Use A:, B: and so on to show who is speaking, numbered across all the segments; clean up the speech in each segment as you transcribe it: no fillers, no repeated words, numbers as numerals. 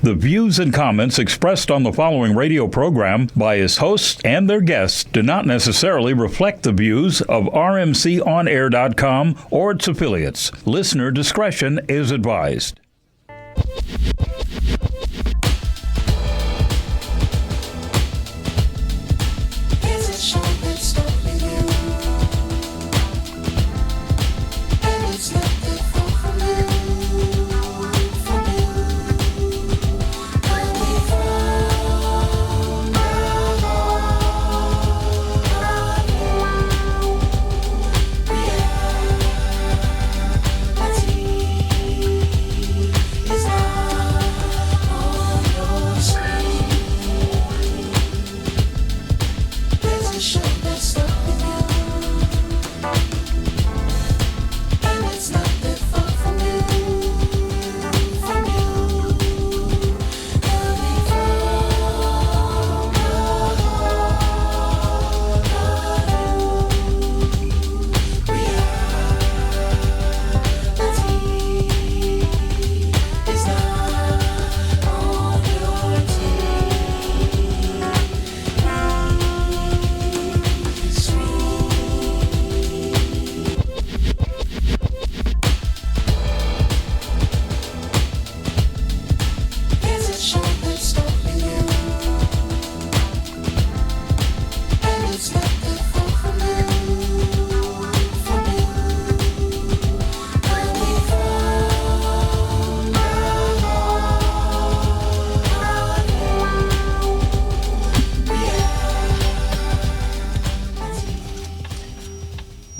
A: The views and comments expressed on the following radio program by its hosts and their guests do not necessarily reflect the views of RMCOnAir.com or its affiliates. Listener discretion is advised.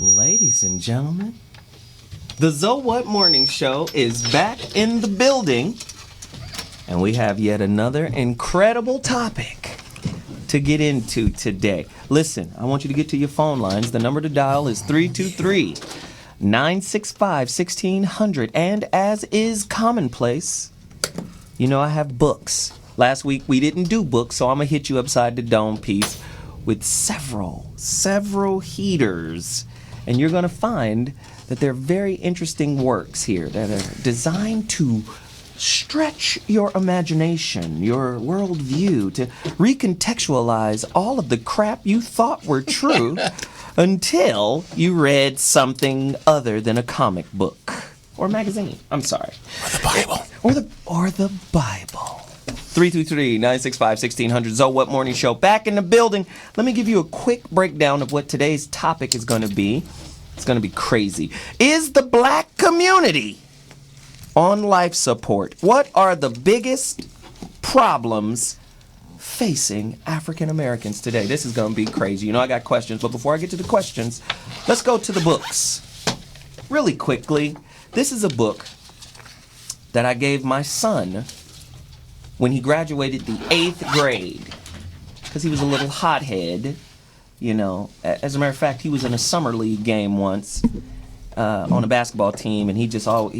B: Ladies and gentlemen, the So What Morning Show is back in the building, and we have yet another incredible topic to get into today. Listen, I want you to get to your phone lines. The number to dial is 323-965-1600, and as is commonplace, you know I have books. Last week we didn't do books, so I'm going to hit you upside the dome piece with several heaters. And you're going to find that they're very interesting works here that are designed to stretch your imagination, your worldview, to recontextualize all of the crap you thought were true until you read something other than a comic book or magazine. I'm sorry.
C: Or the Bible.
B: Or the Bible. 323-965-1600, So What Morning Show, back in the building. Let me give you a quick breakdown of what today's topic is going to be. It's going to be crazy. Is the black community on life support? What are the biggest problems facing African Americans today? This is going to be crazy. You know I got questions, but before I get to the questions, let's go to the books. Really quickly, this is a book that I gave my son when he graduated the 8th grade, because he was a little hothead, you know. As a matter of fact, he was in a summer league game once on a basketball team, and he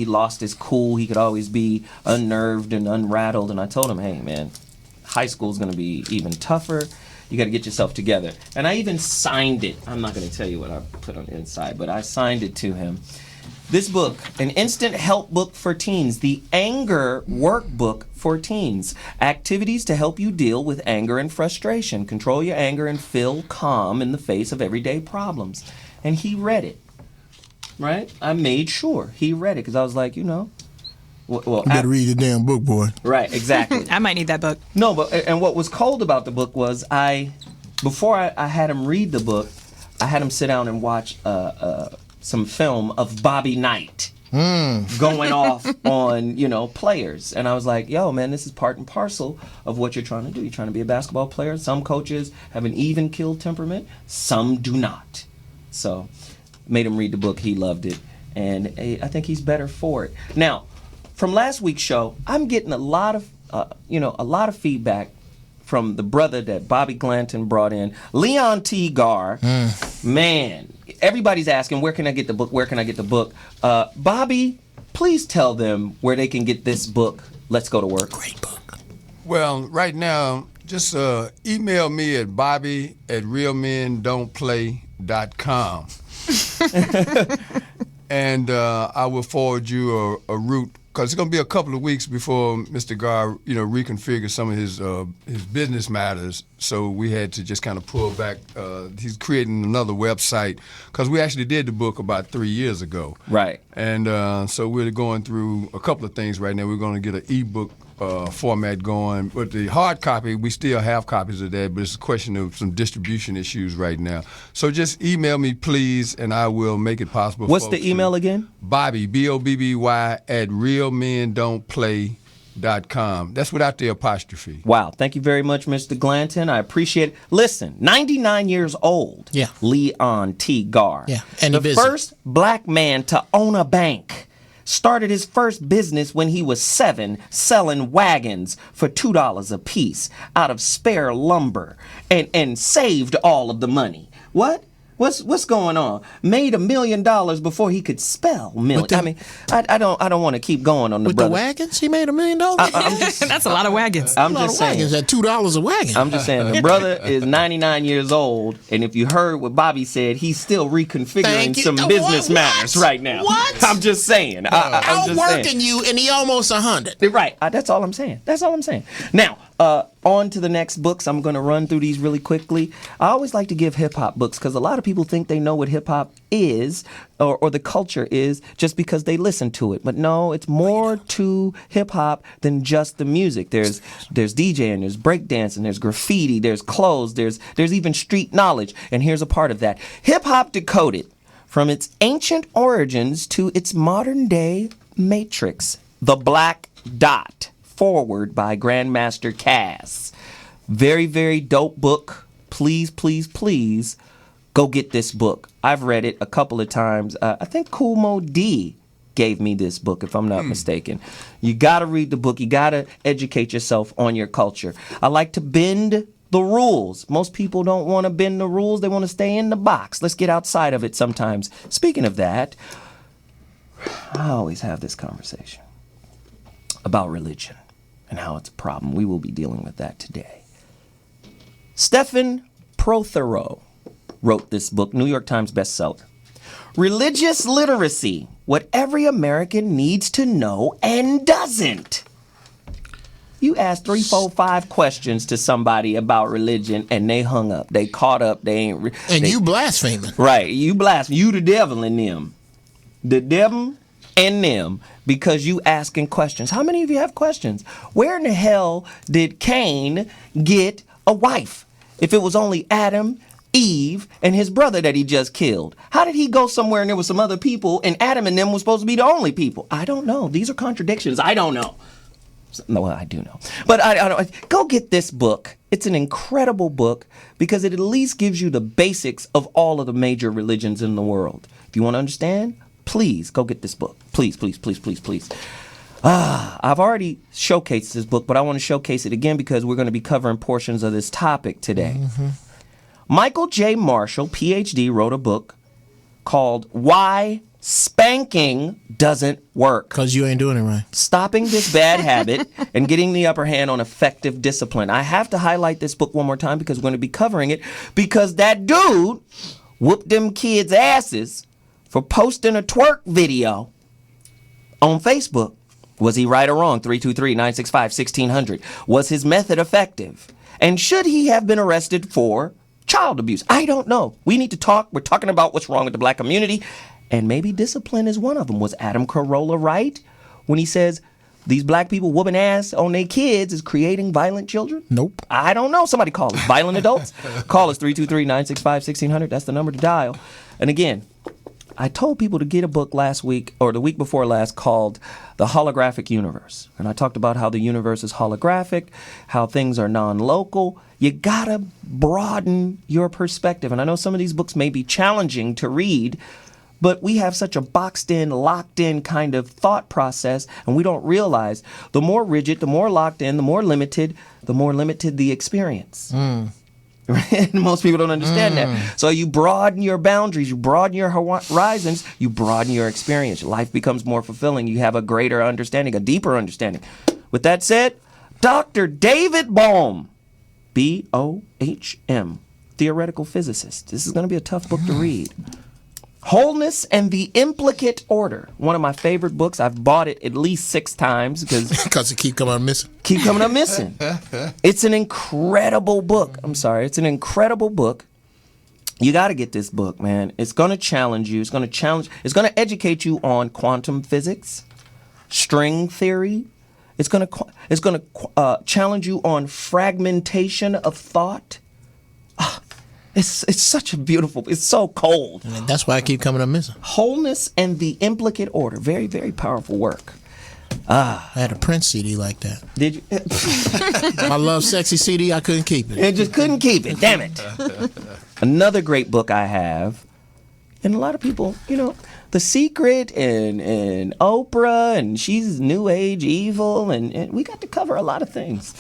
B: lost his cool. He could always be unnerved and unrattled, and I told him, hey, man, high school's going to be even tougher. You got to get yourself together. And I even signed it. I'm not going to tell you what I put on the inside, but I signed it to him. This book, an instant help book for teens, the Anger Workbook for Teens. Activities to help you deal with anger and frustration. Control your anger and feel calm in the face of everyday problems. And he read it, right? I made sure he read it because I was like, you know.
C: Well, you better read the damn book, boy.
B: Right, exactly.
D: I might need that book.
B: No, but and what was cold about the book was before I had him read the book, I had him sit down and watch some film of Bobby Knight going off on, you know, players. And I was like, yo, man, this is part and parcel of what you're trying to do. You're trying to be a basketball player. Some coaches have an even killed temperament. Some do not. So made him read the book. He loved it. And I think he's better for it. Now, from last week's show, I'm getting a lot of feedback from the brother that Bobby Glanton brought in, Leon T. Gar. Man, everybody's asking, where can I get the book? Where can I get the book? Bobby, please tell them where they can get this book, Let's Go to Work.
C: Great book.
E: Well, right now, just email me at bobby@realmendon'tplay.com. And I will forward you a route because it's going to be a couple of weeks before Mr. Gar, reconfigures some of his business matters. So we had to just kind of pull back. He's creating another website because we actually did the book about 3 years ago.
B: Right.
E: And so we're going through a couple of things right now. We're going to get an ebook format going. But the hard copy, we still have copies of that, but it's a question of some distribution issues right now. So just email me, please, and I will make it possible.
B: What's the email again?
E: Bobby, BOBBY, at realmendon'tplay.com. That's without the apostrophe.
B: Wow. Thank you very much, Mr. Glanton. I appreciate it. Listen, 99 years old.
C: Yeah.
B: Leon T. Gar.
C: Yeah, and
B: the
C: busy.
B: first black man to own a bank. Started his first business when he was 7, selling wagons for $2 a piece out of spare lumber, and saved all of the money. What? What's going on? Made $1 million before he could spell million. I mean, I don't want to keep going on the
C: With
B: brother.
C: the wagons, he made $1 million.
D: That's a lot of wagons.
B: I'm
C: a lot
B: just
C: of
B: saying.
C: wagons at $2 a wagon.
B: I'm just saying the brother is 99 years old, and if you heard what Bobby said, he's still reconfiguring
C: Thank you.
B: some business
C: What?
B: matters right now.
C: What?
B: I'm just saying. I'm just saying.
C: Outworking you, and he almost 100.
B: Right. That's all I'm saying. That's all I'm saying. Now, on to the next books. I'm going to run through these really quickly. I always like to give hip-hop books because a lot of people think they know what hip-hop is or the culture is just because they listen to it. But no, it's more to hip-hop than just the music. There's DJing, there's breakdancing, there's graffiti, there's clothes, there's even street knowledge. And here's a part of that. Hip-hop decoded from its ancient origins to its modern-day matrix. The Black Dot. Forward by Grandmaster Cass. Very, very dope book. Please, please, please go get this book. I've read it a couple of times. I think Kool Moe Dee gave me this book, if I'm not mistaken. You got to read the book. You got to educate yourself on your culture. I like to bend the rules. Most people don't want to bend the rules. They want to stay in the box. Let's get outside of it sometimes. Speaking of that, I always have this conversation about religion and how it's a problem. We will be dealing with that today. Stephen Prothero wrote this book, New York Times bestseller. Religious Literacy, What Every American Needs to Know and Doesn't. You asked 3, 4, 5 questions to somebody about religion and they hung up. They caught up. They ain't.
C: You blaspheming.
B: Right. You blaspheme. You the devil in them. The devil and them, because you asking questions. How many of you have questions? Where in the hell did Cain get a wife if it was only Adam, Eve, and his brother that he just killed? How did he go somewhere and there was some other people and Adam and them was supposed to be the only people? I don't know. These are contradictions. I don't know. No, I do know. But I don't. Go get this book. It's an incredible book because it at least gives you the basics of all of the major religions in the world. If you want to understand, please go get this book. Please, please, please, please, please. I've already showcased this book, but I want to showcase it again because we're going to be covering portions of this topic today. Mm-hmm. Michael J. Marshall, PhD, wrote a book called Why Spanking Doesn't Work.
C: Because you ain't doing it right.
B: Stopping this bad habit and getting the upper hand on effective discipline. I have to highlight this book one more time because we're going to be covering it because that dude whooped them kids' asses for posting a twerk video on Facebook. Was he right or wrong? 323-965-1600. Was his method effective? And should he have been arrested for child abuse? I don't know. We need to talk. We're talking about what's wrong with the black community. And maybe discipline is one of them. Was Adam Carolla right when he says these black people whooping ass on their kids is creating violent children?
C: Nope.
B: I don't know. Somebody call us. Violent adults? Call us 323-965-1600. That's the number to dial. And again, I told people to get a book last week or the week before last called The Holographic Universe. And I talked about how the universe is holographic, how things are non-local. You gotta broaden your perspective. And I know some of these books may be challenging to read, but we have such a boxed in, locked in kind of thought process, and we don't realize the more rigid, the more locked in, the more limited the experience. Most people don't understand that. So you broaden your boundaries, you broaden your horizons, you broaden your experience. Life becomes more fulfilling. You have a greater understanding, a deeper understanding. With that said, Dr. David Bohm, B-O-H-M, theoretical physicist. This is going to be a tough book to read. Wholeness and the Implicate Order. One of my favorite books. I've bought it at least 6 times because
C: it keep coming up missing.
B: It's an incredible book. I'm sorry. It's an incredible book. You got to get this book, man. It's going to challenge you. It's going to educate you on quantum physics, string theory. It's going to challenge you on fragmentation of thought. It's such a beautiful, it's so cold.
C: And that's why I keep coming up missing.
B: Wholeness and the Implicate Order. Very, very powerful work.
C: I had a Prince CD like that.
B: Did you?
C: I love Sexy CD. I couldn't keep it.
B: I just couldn't keep it. Damn it. Another great book I have, and a lot of people, The Secret and Oprah, and she's New Age evil, and we got to cover a lot of things.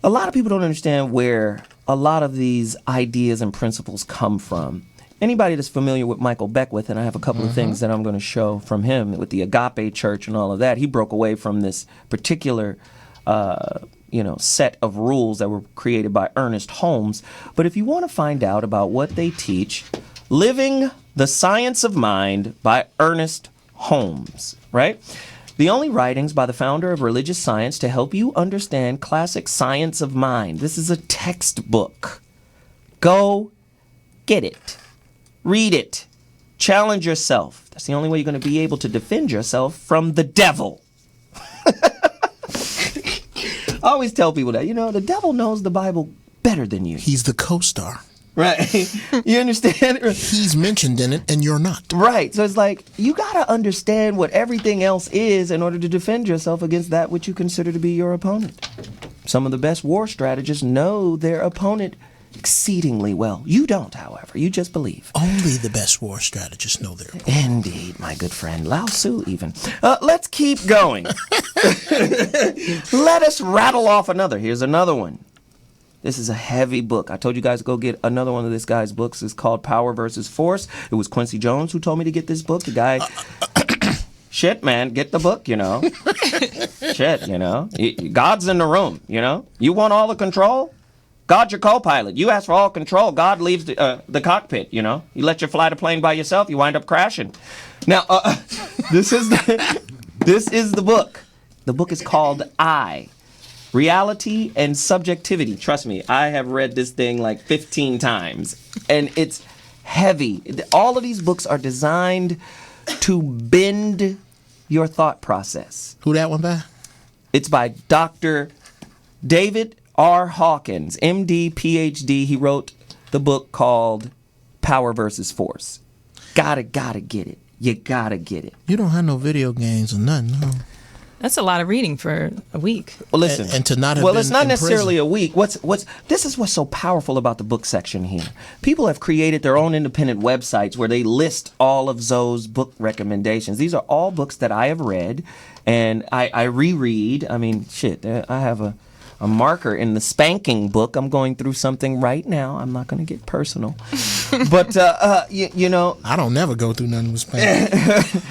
B: A lot of people don't understand where a lot of these ideas and principles come from. Anybody that's familiar with Michael Beckwith, and I have a couple of things that I'm going to show from him with the Agape Church and all of that, he broke away from this particular set of rules that were created by Ernest Holmes. But if you want to find out about what they teach, Living the Science of Mind by Ernest Holmes, right? The only writings by the founder of religious science to help you understand classic science of mind. This is a textbook. Go get it. Read it. Challenge yourself. That's the only way you're going to be able to defend yourself from the devil. I always tell people that, the devil knows the Bible better than you.
C: He's the co-star.
B: Right. You understand?
C: He's mentioned in it and you're not.
B: Right. So it's like, you got to understand what everything else is in order to defend yourself against that which you consider to be your opponent. Some of the best war strategists know their opponent exceedingly well. You don't, however. You just believe.
C: Only the best war strategists know their opponent.
B: Indeed, my good friend. Lao Tzu, even. Let's keep going. Let us rattle off another. Here's another one. This is a heavy book. I told you guys to go get another one of this guy's books. It's called Power versus Force. It was Quincy Jones who told me to get this book. The guy... Shit, man, get the book, Shit, God's in the room, You want all the control? God's your co-pilot. You ask for all control. God leaves the cockpit, You let you fly the plane by yourself, you wind up crashing. Now, this is the book. The book is called I, Reality and Subjectivity. Trust me, I have read this thing like 15 times, and it's heavy. All of these books are designed to bend your thought process.
C: Who that one by?
B: It's by Dr. David R. Hawkins, MD, PhD. He wrote the book called Power versus Force. Gotta get it. You gotta get it.
C: You don't have no video games or nothing, no.
D: That's a lot of reading for a week.
B: Well, listen.
C: And to not have
B: well,
C: been
B: it's not
C: in
B: necessarily
C: prison.
B: a week. This is what's so powerful about the book section here. People have created their own independent websites where they list all of Zoe's book recommendations. These are all books that I have read, and I reread. I mean, shit, I have a marker in the spanking book. I'm going through something right now. I'm not going to get personal. But,
C: I don't never go through nothing with spanking.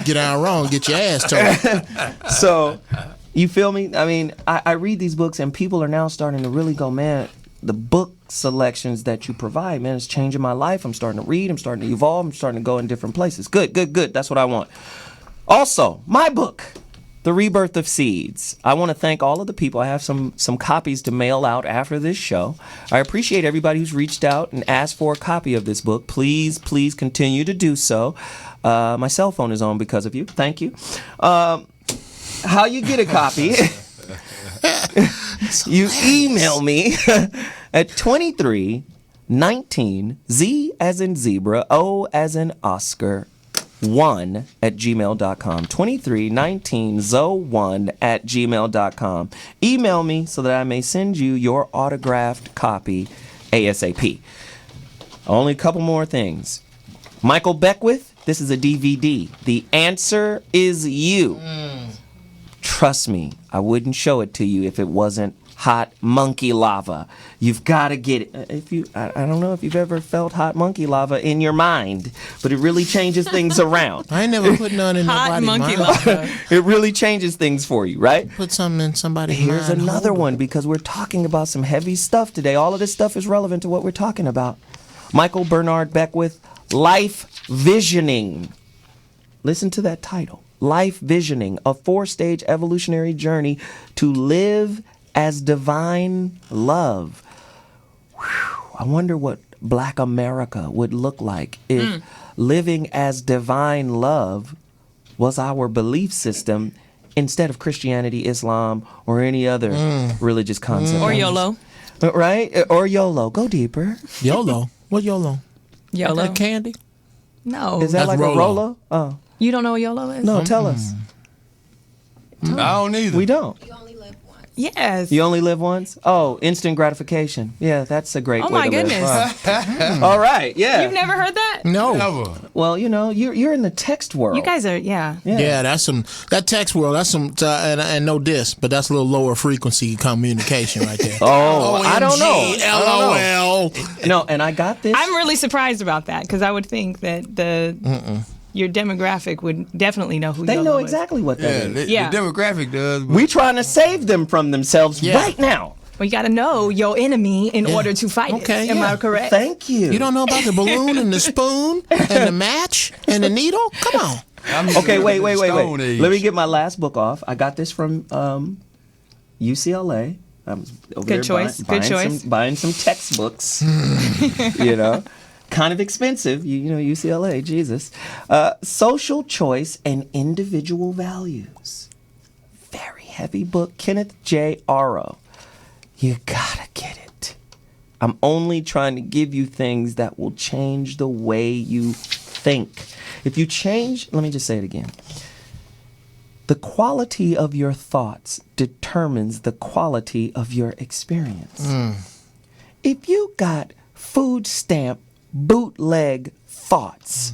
C: Get out wrong, get your ass told.
B: So, you feel me? I mean, I read these books and people are now starting to really go, man, the book selections that you provide, man, it's changing my life. I'm starting to read. I'm starting to evolve. I'm starting to go in different places. Good. That's what I want. Also, my book, The Rebirth of Seeds. I want to thank all of the people. I have some copies to mail out after this show. I appreciate everybody who's reached out and asked for a copy of this book. Please continue to do so. My cell phone is on because of you. Thank you. How you get a copy? You email me at 2319 Z as in zebra, O as in Oscar, 1 at gmail.com. 2319 Zo1 at gmail.com. Email me so that I may send you your autographed copy ASAP. Only a couple more things. Michael Beckwith, this is a DVD. The Answer Is You. Trust me, I wouldn't show it to you if it wasn't hot monkey lava. You've got to get it. I don't know if you've ever felt hot monkey lava in your mind, but it really changes things around.
C: I ain't never put none in
D: Hot
C: nobody's
D: monkey
C: mind.
D: lava.
B: It really changes things for you, right?
C: Put something in somebody's mind.
B: Here's another
C: hold
B: one
C: it.
B: because we're talking about some heavy stuff today. All of this stuff is relevant to what we're talking about. Michael Bernard Beckwith, Life visioning. Listen to that title. Life visioning, a 4-stage evolutionary journey to live as divine love. Whew, I wonder what Black America would look like if living as divine love was our belief system instead of Christianity, Islam, or any other religious concept.
D: Or YOLO.
B: Right? Or YOLO. Go deeper.
C: YOLO. What YOLO?
D: YOLO.
C: That candy?
D: No.
B: Is that
C: That's
B: like
C: Rolo.
B: a Rolo? Oh.
D: You don't know what YOLO is?
B: No, tell us.
E: I don't either.
B: We don't.
D: Yes.
B: You only live once? Oh, instant gratification. Yeah, that's a great
D: Oh
B: way
D: my
B: to live.
D: goodness.
B: Wow. All right, yeah.
D: You've never heard that?
C: No.
E: Never.
B: Well, you know, you're in the text world.
D: You guys are, yeah.
C: Yeah, that's some that text world. That's some and no diss, but that's a little lower frequency communication right there.
B: Oh, I don't know.
C: LOL.
B: No, and I got this.
D: I'm really surprised about that because I would think that your demographic would definitely know who
B: They
D: YOLO
B: know
D: is.
B: exactly what
E: Yeah,
B: that is.
D: Yeah.
E: the demographic does. But
B: We trying to save them from themselves
C: Yeah.
B: right now.
D: Well, you got to know your enemy in order to fight
C: Okay,
D: it. Am
C: yeah.
D: I correct?
B: Thank you.
C: You don't know about the balloon and the spoon and the match and the needle? Come on.
E: I'm
B: Okay, wait.
E: Stone Age.
B: Let me get my last book off. I got this from UCLA. I was over
D: Good
B: there
D: choice, good choice.
B: Buying some textbooks. You know, kind of expensive. You know, UCLA. Jesus. Social choice and individual values. Very heavy book. Kenneth J. Arrow. You gotta get it. I'm only trying to give you things that will change the way you think. If you change, let me just say it again. The quality of your thoughts determines the quality of your experience. If you got food stamp bootleg thoughts,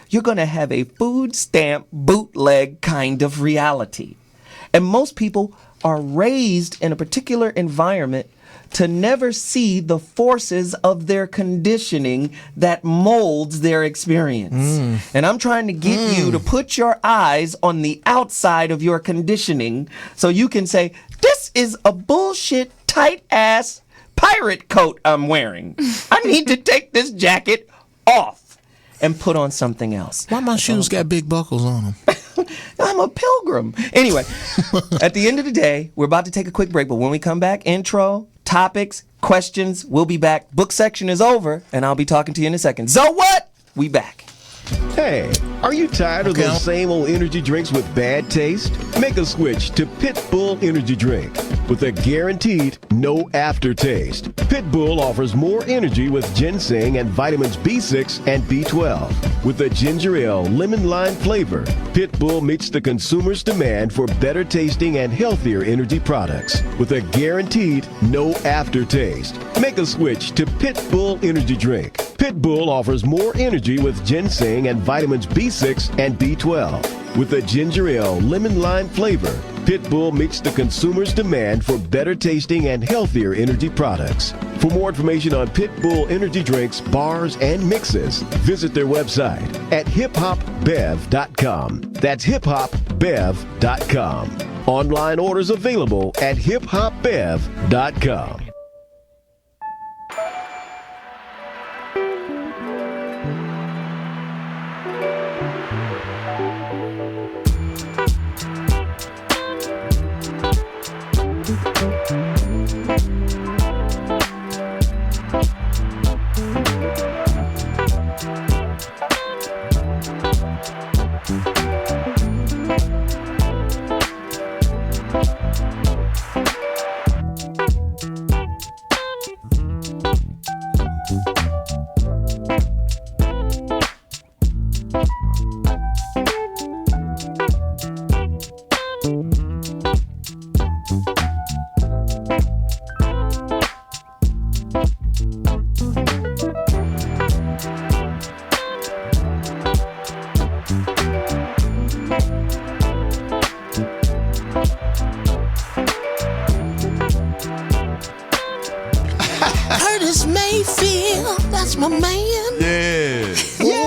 B: you're going to have a food stamp bootleg kind of reality. And most people are raised in a particular environment to never see the forces of their conditioning that molds their experience. And I'm trying to get you to put your eyes on the outside of your conditioning so you can say, this is a bullshit tight ass pirate coat I'm wearing. I need to take this jacket off and put on something else.
C: Why my shoes got big buckles on them?
B: I'm a pilgrim. Anyway, at the end of the day, we're about to take a quick break, but when we come back, intro, topics, questions, we'll be back. Book section is over, and I'll be talking to you in a second. So what? We back.
F: Hey, are you tired of those same old energy drinks with bad taste? Make a switch to Pit Bull Energy Drink with a guaranteed no aftertaste. Pit Bull offers more energy with ginseng and vitamins B6 and B12. With a ginger ale lemon lime flavor, Pit Bull meets the consumer's demand for better tasting and healthier energy products with a guaranteed no aftertaste. Make a switch to Pit Bull Energy Drink. Pit Bull offers more energy with ginseng and vitamins B6 and B12. With a ginger ale lemon lime flavor, Pit Bull meets the consumer's demand for better tasting and healthier energy products. For more information on Pit Bull energy drinks, bars, and mixes, visit their website at hiphopbev.com. That's hiphopbev.com. Online orders available at hiphopbev.com.
C: Curtis Mayfield, that's my man.
E: Yeah.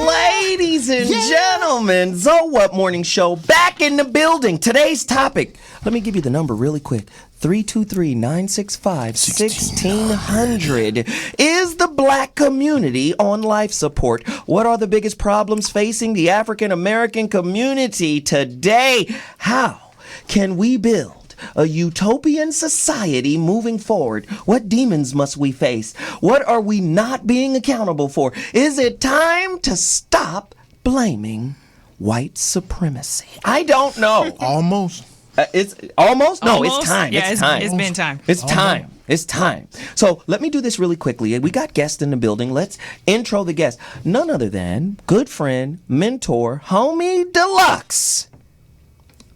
B: Ladies and gentlemen, So What Morning Show back in the building. Today's topic, let me give you the number really quick. 323-965-1600. Is the black community on life support? What are the biggest problems facing the African American community today? How can we build a utopian society moving forward? What demons must we face? What are we not being accountable for? Is it time to stop blaming white supremacy? I don't know.
C: Almost.
B: It's almost? No,
D: Almost?
B: it's time.
D: Yeah,
B: it's time.
D: it's been time.
B: It's time. It's time. So let me do this really quickly. We got guests in the building. Let's intro the guest. None other than good friend, mentor, homie deluxe,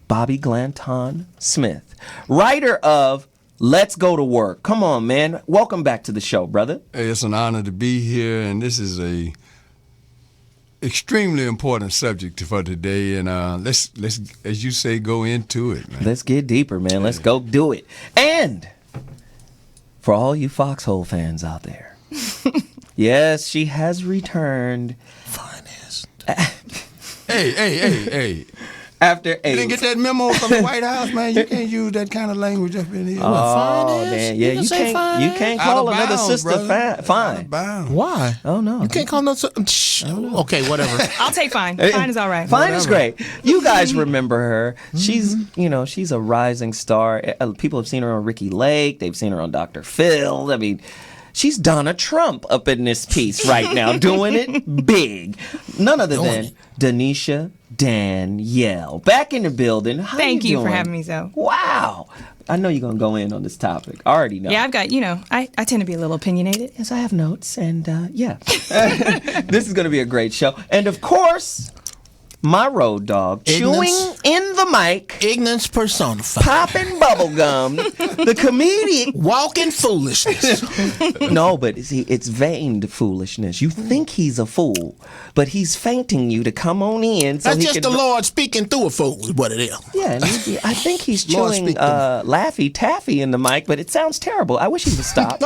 B: Bobby Glanton Smith, writer of Let's Go to Work. Come on, man. Welcome back to the show, brother.
E: Hey, it's an honor to be here, and this is a extremely important subject for today. And let's, as you say, go into it, man.
B: Let's get deeper, man. Let's go do it. And for all you Foxhole fans out there, yes, she has returned.
C: Finest.
E: Hey.
B: After
E: You
B: a
E: didn't get that memo from the White House, man. You can't use that kind of language up in here.
B: Oh man, yeah, you can't call
E: Out of
B: another
E: bounds,
B: sister
E: brother. Out
B: fine.
E: of bounds.
C: Why?
B: Oh no,
C: You can't call no. Okay, whatever.
D: I'll take fine. Fine is all right.
B: Fine is great. You guys remember her? She's she's a rising star. People have seen her on Ricky Lake. They've seen her on Dr. Phil. I mean, she's Donna Trump up in this piece right now, doing it big. None other than Denisha Danielle back in the building. How
D: Thank you for
B: doing?
D: having me, Zoe.
B: Wow. I know you're gonna go in on this topic. I already know.
D: Yeah, I've got, I tend to be a little opinionated.
B: Yes, I have notes, and yeah. This is going to be a great show. And of course, my road dog, chewing
C: Ignorance.
B: in the mic,
C: Ignorance personified.
B: popping bubble gum, the comedian.
C: Walking foolishness.
B: No, but see, it's veined foolishness. You think he's a fool, but he's fainting you to come on in. So
C: That's
B: he
C: just
B: can
C: the Lord speaking through a fool is what it is.
B: Yeah, and I think he's
C: Lord,
B: chewing
C: speak to
B: Laffy Taffy in the mic, but it sounds terrible. I wish he would stop.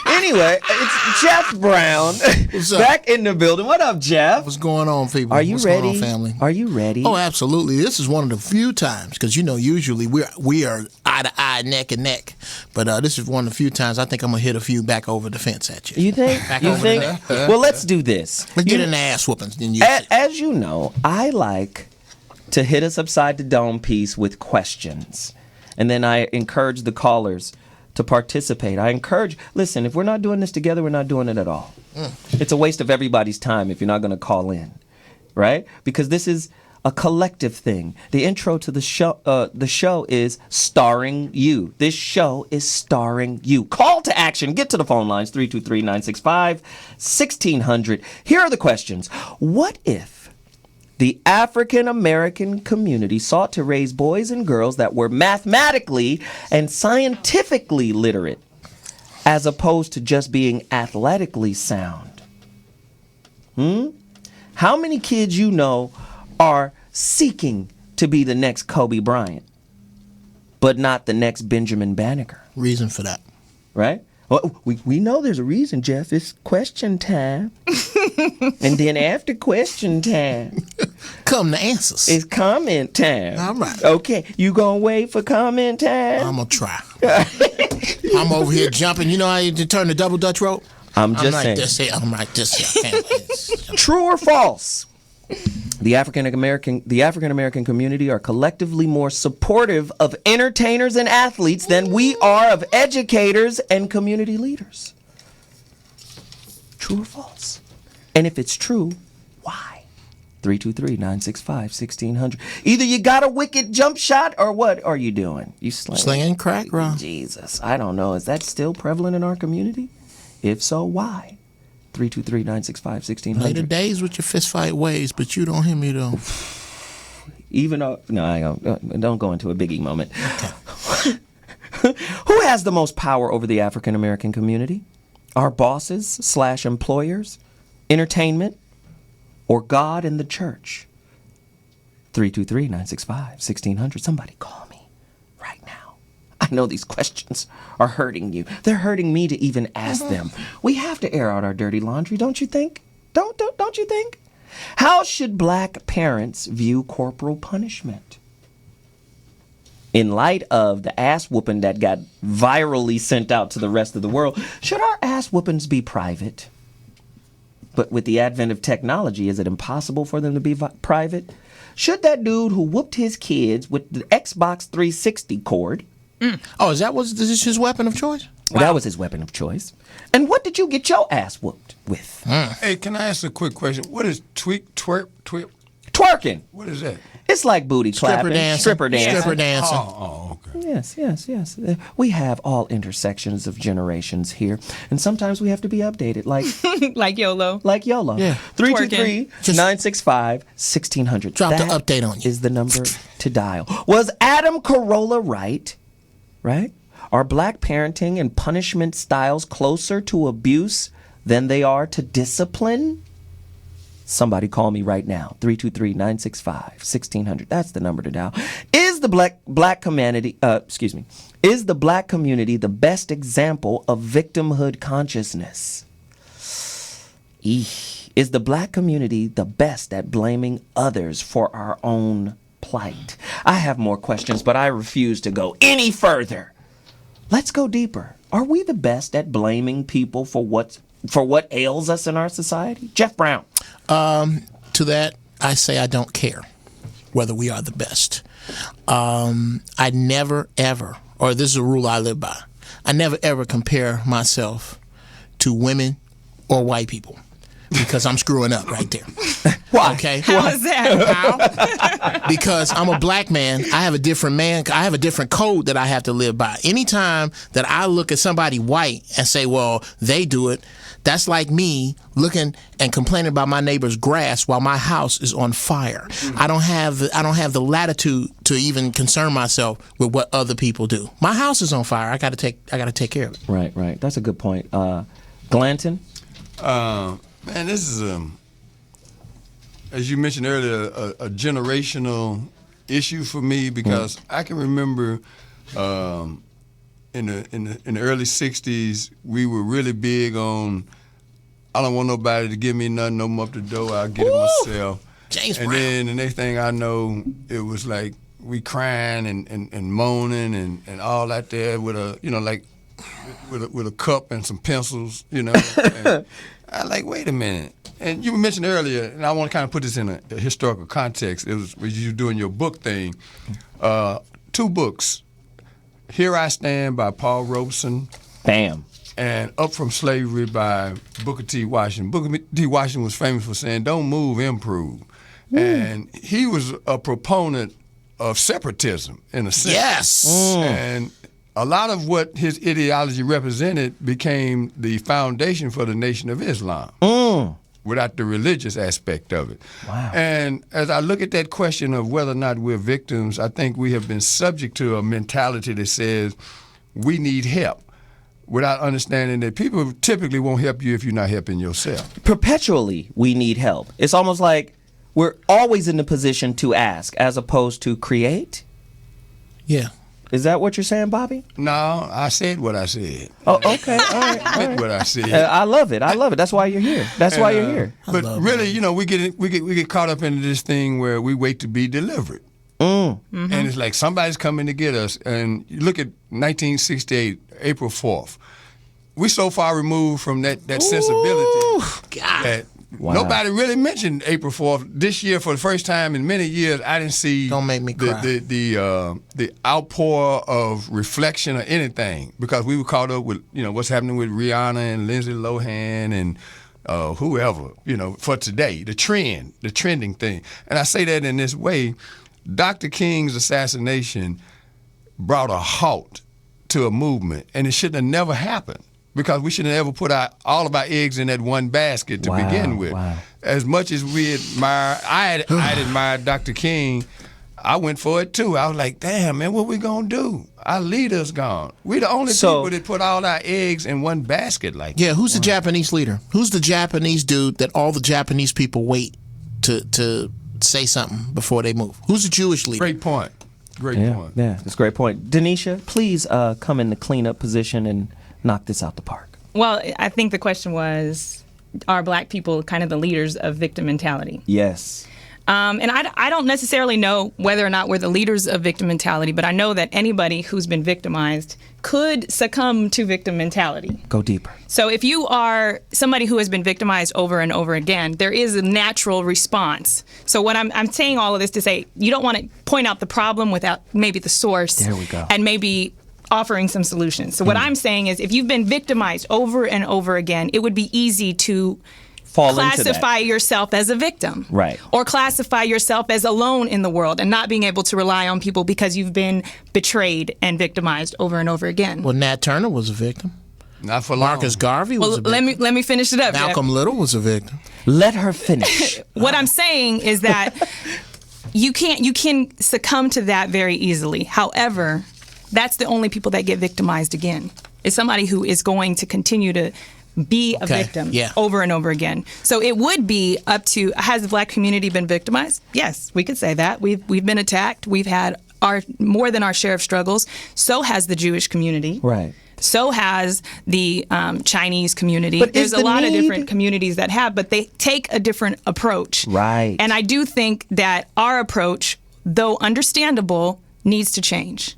B: Anyway, it's Jeff Brown
C: What's up?
B: back in the building. What up, Jeff?
C: What's going on, people?
B: Are you
C: What's
B: ready?
C: going on, family?
B: Are you ready?
C: Oh, absolutely. This is one of the few times because usually we are eye to eye, neck and neck, but this is one of the few times I think I'm gonna hit a few back over the fence at you.
B: You think?
C: Back
B: You
C: over
B: think?
C: there.
B: Well, let's do this.
C: Let's get
B: You-
C: in the ass whoopings. Then you
B: As you know, I like to hit us upside the dome piece with questions, and then I encourage the callers to participate. Listen, if we're not doing this together, we're not doing it at all. It's a waste of everybody's time if you're not going to call in, right? Because this is a collective thing. The intro to the show is starring you. This show is starring you. Call to action. Get to the phone lines, 323-965-1600. Here are the questions. What if the African American community sought to raise boys and girls that were mathematically and scientifically literate, as opposed to just being athletically sound? How many kids you know are seeking to be the next Kobe Bryant, but not the next Benjamin Banneker,
C: reason for that.
B: right? Well, we know there's a reason, Jeff. It's question time. And then after question time,
C: Come the answers.
B: it's comment time.
C: All right.
B: Okay, you gonna wait for comment time?
C: I'm gonna try. I'm over here jumping. You know how you turn the double Dutch rope?
B: I'm just
C: like
B: saying.
C: this here. I'm like this here. Can't-
B: True or false? The African American community are collectively more supportive of entertainers and athletes than we are of educators and community leaders. True or false? And if it's true, why? 323-965-1600. Either you got a wicked jump shot or what are you doing? You
C: Slinging crack, Ron.
B: Jesus, I don't know. Is that still prevalent in our community? If so, why? 323-965-1600.
C: Later days with your fist fight ways, but you don't hear me though.
B: Even though, no, I don't go into a biggie moment. Who has the most power over the African American community? Our bosses / employers, entertainment, or God and the church? 323-965-1600. Somebody call me right now. I know these questions are hurting you. They're hurting me to even ask them. We have to air out our dirty laundry, don't you think? Don't you think? How should black parents view corporal punishment? in light of the ass whooping that got virally sent out to the rest of the world, should our ass whoopings be private? But with the advent of technology, is it impossible for them to be private? Should that dude who whooped his kids with the Xbox 360 cord...
C: Oh, is this his weapon of choice?
B: That was his weapon of choice. And what did you get your ass whooped with?
E: Hey, can I ask a quick question? What is twerk?
B: Twerking.
E: What is that?
B: It's like booty clapping. Stripper dancing.
C: Stripper dancing.
E: Oh, okay.
B: Yes. We have all intersections of generations here. And sometimes we have to be updated, like
D: Like YOLO.
B: like YOLO.
C: Yeah.
B: 323-965-1600.
C: Drop the
B: That
C: update on you.
B: is the number to dial. Was Adam Carolla right? Right? Are black parenting and punishment styles closer to abuse than they are to discipline? Somebody call me right now. 323-965-1600. That's the number to dial. Is the black community is the black community the best example of victimhood consciousness? Is the black community the best at blaming others for our own plight? I have more questions, but I refuse to go any further. Let's go deeper. Are we the best at blaming people for what ails us in our society? Jeff Brown.
C: To that, I say I don't care whether we are the best. I never, ever, or this is a rule I live by, I never, ever compare myself to women or white people because I'm screwing up right there.
B: Why?
C: Okay.
D: How is that?
C: How? Because I'm a black man. I have a different code that I have to live by. Anytime that I look at somebody white and say, well, they do it, that's like me looking and complaining about my neighbor's grass while my house is on fire. I don't have the latitude to even concern myself with what other people do. My house is on fire. I got to take care of it.
B: Right. That's a good point. Glanton?
E: Man, this is as you mentioned earlier, a generational issue for me because I can remember in the early '60s we were really big on I don't want nobody to give me nothing, open up the door, I'll get it myself.
C: James
E: and
C: Brown.
E: then the next thing I know, it was like we crying and moaning and all that there with a with a cup and some pencils, And I like, wait a minute. And you mentioned earlier, and I want to kind of put this in a historical context. It was when you were doing your book thing. 2 books, Here I Stand by Paul Robeson.
B: Bam.
E: And Up From Slavery by Booker T. Washington. Booker T. Washington was famous for saying, don't move, improve. And he was a proponent of separatism in a sense.
C: Yes.
E: And a lot of what his ideology represented became the foundation for the Nation of Islam without the religious aspect of it.
B: Wow.
E: And as I look at that question of whether or not we're victims, I think we have been subject to a mentality that says we need help without understanding that people typically won't help you if you're not helping yourself.
B: Perpetually, we need help. It's almost like we're always in the position to ask as opposed to create.
C: Yeah.
B: Is that what you're saying, Bobby?
E: No, I said what I said.
B: Oh, okay. All right.
E: I meant what I said.
B: I love it. That's why you're here. That's why you're here.
E: But really, we get caught up into this thing where we wait to be delivered. And it's like somebody's coming to get us. And you look at 1968, April 4th. We're so far removed from that sensibility that nobody really mentioned April 4th. This year, for the first time in many years, I didn't see
C: Don't make me cry.
E: the outpour of reflection or anything because we were caught up with what's happening with Rihanna and Lindsay Lohan and whoever for today, the trending thing. And I say that in this way. Dr. King's assassination brought a halt to a movement, and it should have never happened because we shouldn't have ever put all of our eggs in that one basket to begin with.
B: Wow.
E: As much as we admire, I'd admired Dr. King, I went for it too. I was like, damn, man, what we gonna do? Our leader's gone. We the only people that put all our eggs in one basket like that.
C: Yeah, who's the Japanese leader? Who's the Japanese dude that all the Japanese people wait to say something before they move? Who's the Jewish leader?
E: Great point. Great point.
B: Yeah, that's a great point. Denisha, please come in the cleanup position and knock this out the park.
D: Well, I think the question was, are black people kind of the leaders of victim mentality?
B: Yes.
D: And I don't necessarily know whether or not we're the leaders of victim mentality, but I know that anybody who's been victimized could succumb to victim mentality.
B: Go deeper.
D: So if you are somebody who has been victimized over and over again, there is a natural response. So what I'm saying all of this to say, you don't want to point out the problem without maybe the source.
B: There we go.
D: And maybe offering some solutions. So what I'm saying is, if you've been victimized over and over again, it would be easy to
B: Fall into that.
D: classify yourself as a victim.
B: Right.
D: Or classify yourself as alone in the world and not being able to rely on people because you've been betrayed and victimized over and over again.
C: Well, Nat Turner was a victim.
E: Not for long.
C: Marcus Garvey was
D: Well,
C: a victim.
D: let me finish it up. Jeff.
C: Malcolm Little was a victim.
B: Let her finish.
D: What I'm saying is that you can succumb to that very easily. However, that's the only people that get victimized again. It's somebody who is going to continue to be a
C: Okay,
D: victim
C: yeah.
D: over and over again. So it would be up to, has the black community been victimized? Yes, we could say that. We've been attacked. We've had more than our share of struggles. So has the Jewish community.
B: Right.
D: So has the Chinese community.
B: But
D: There's
B: is
D: a
B: the
D: lot of
B: need-
D: different communities that have, but they take a different approach.
B: Right.
D: And I do think that our approach, though understandable, needs to change.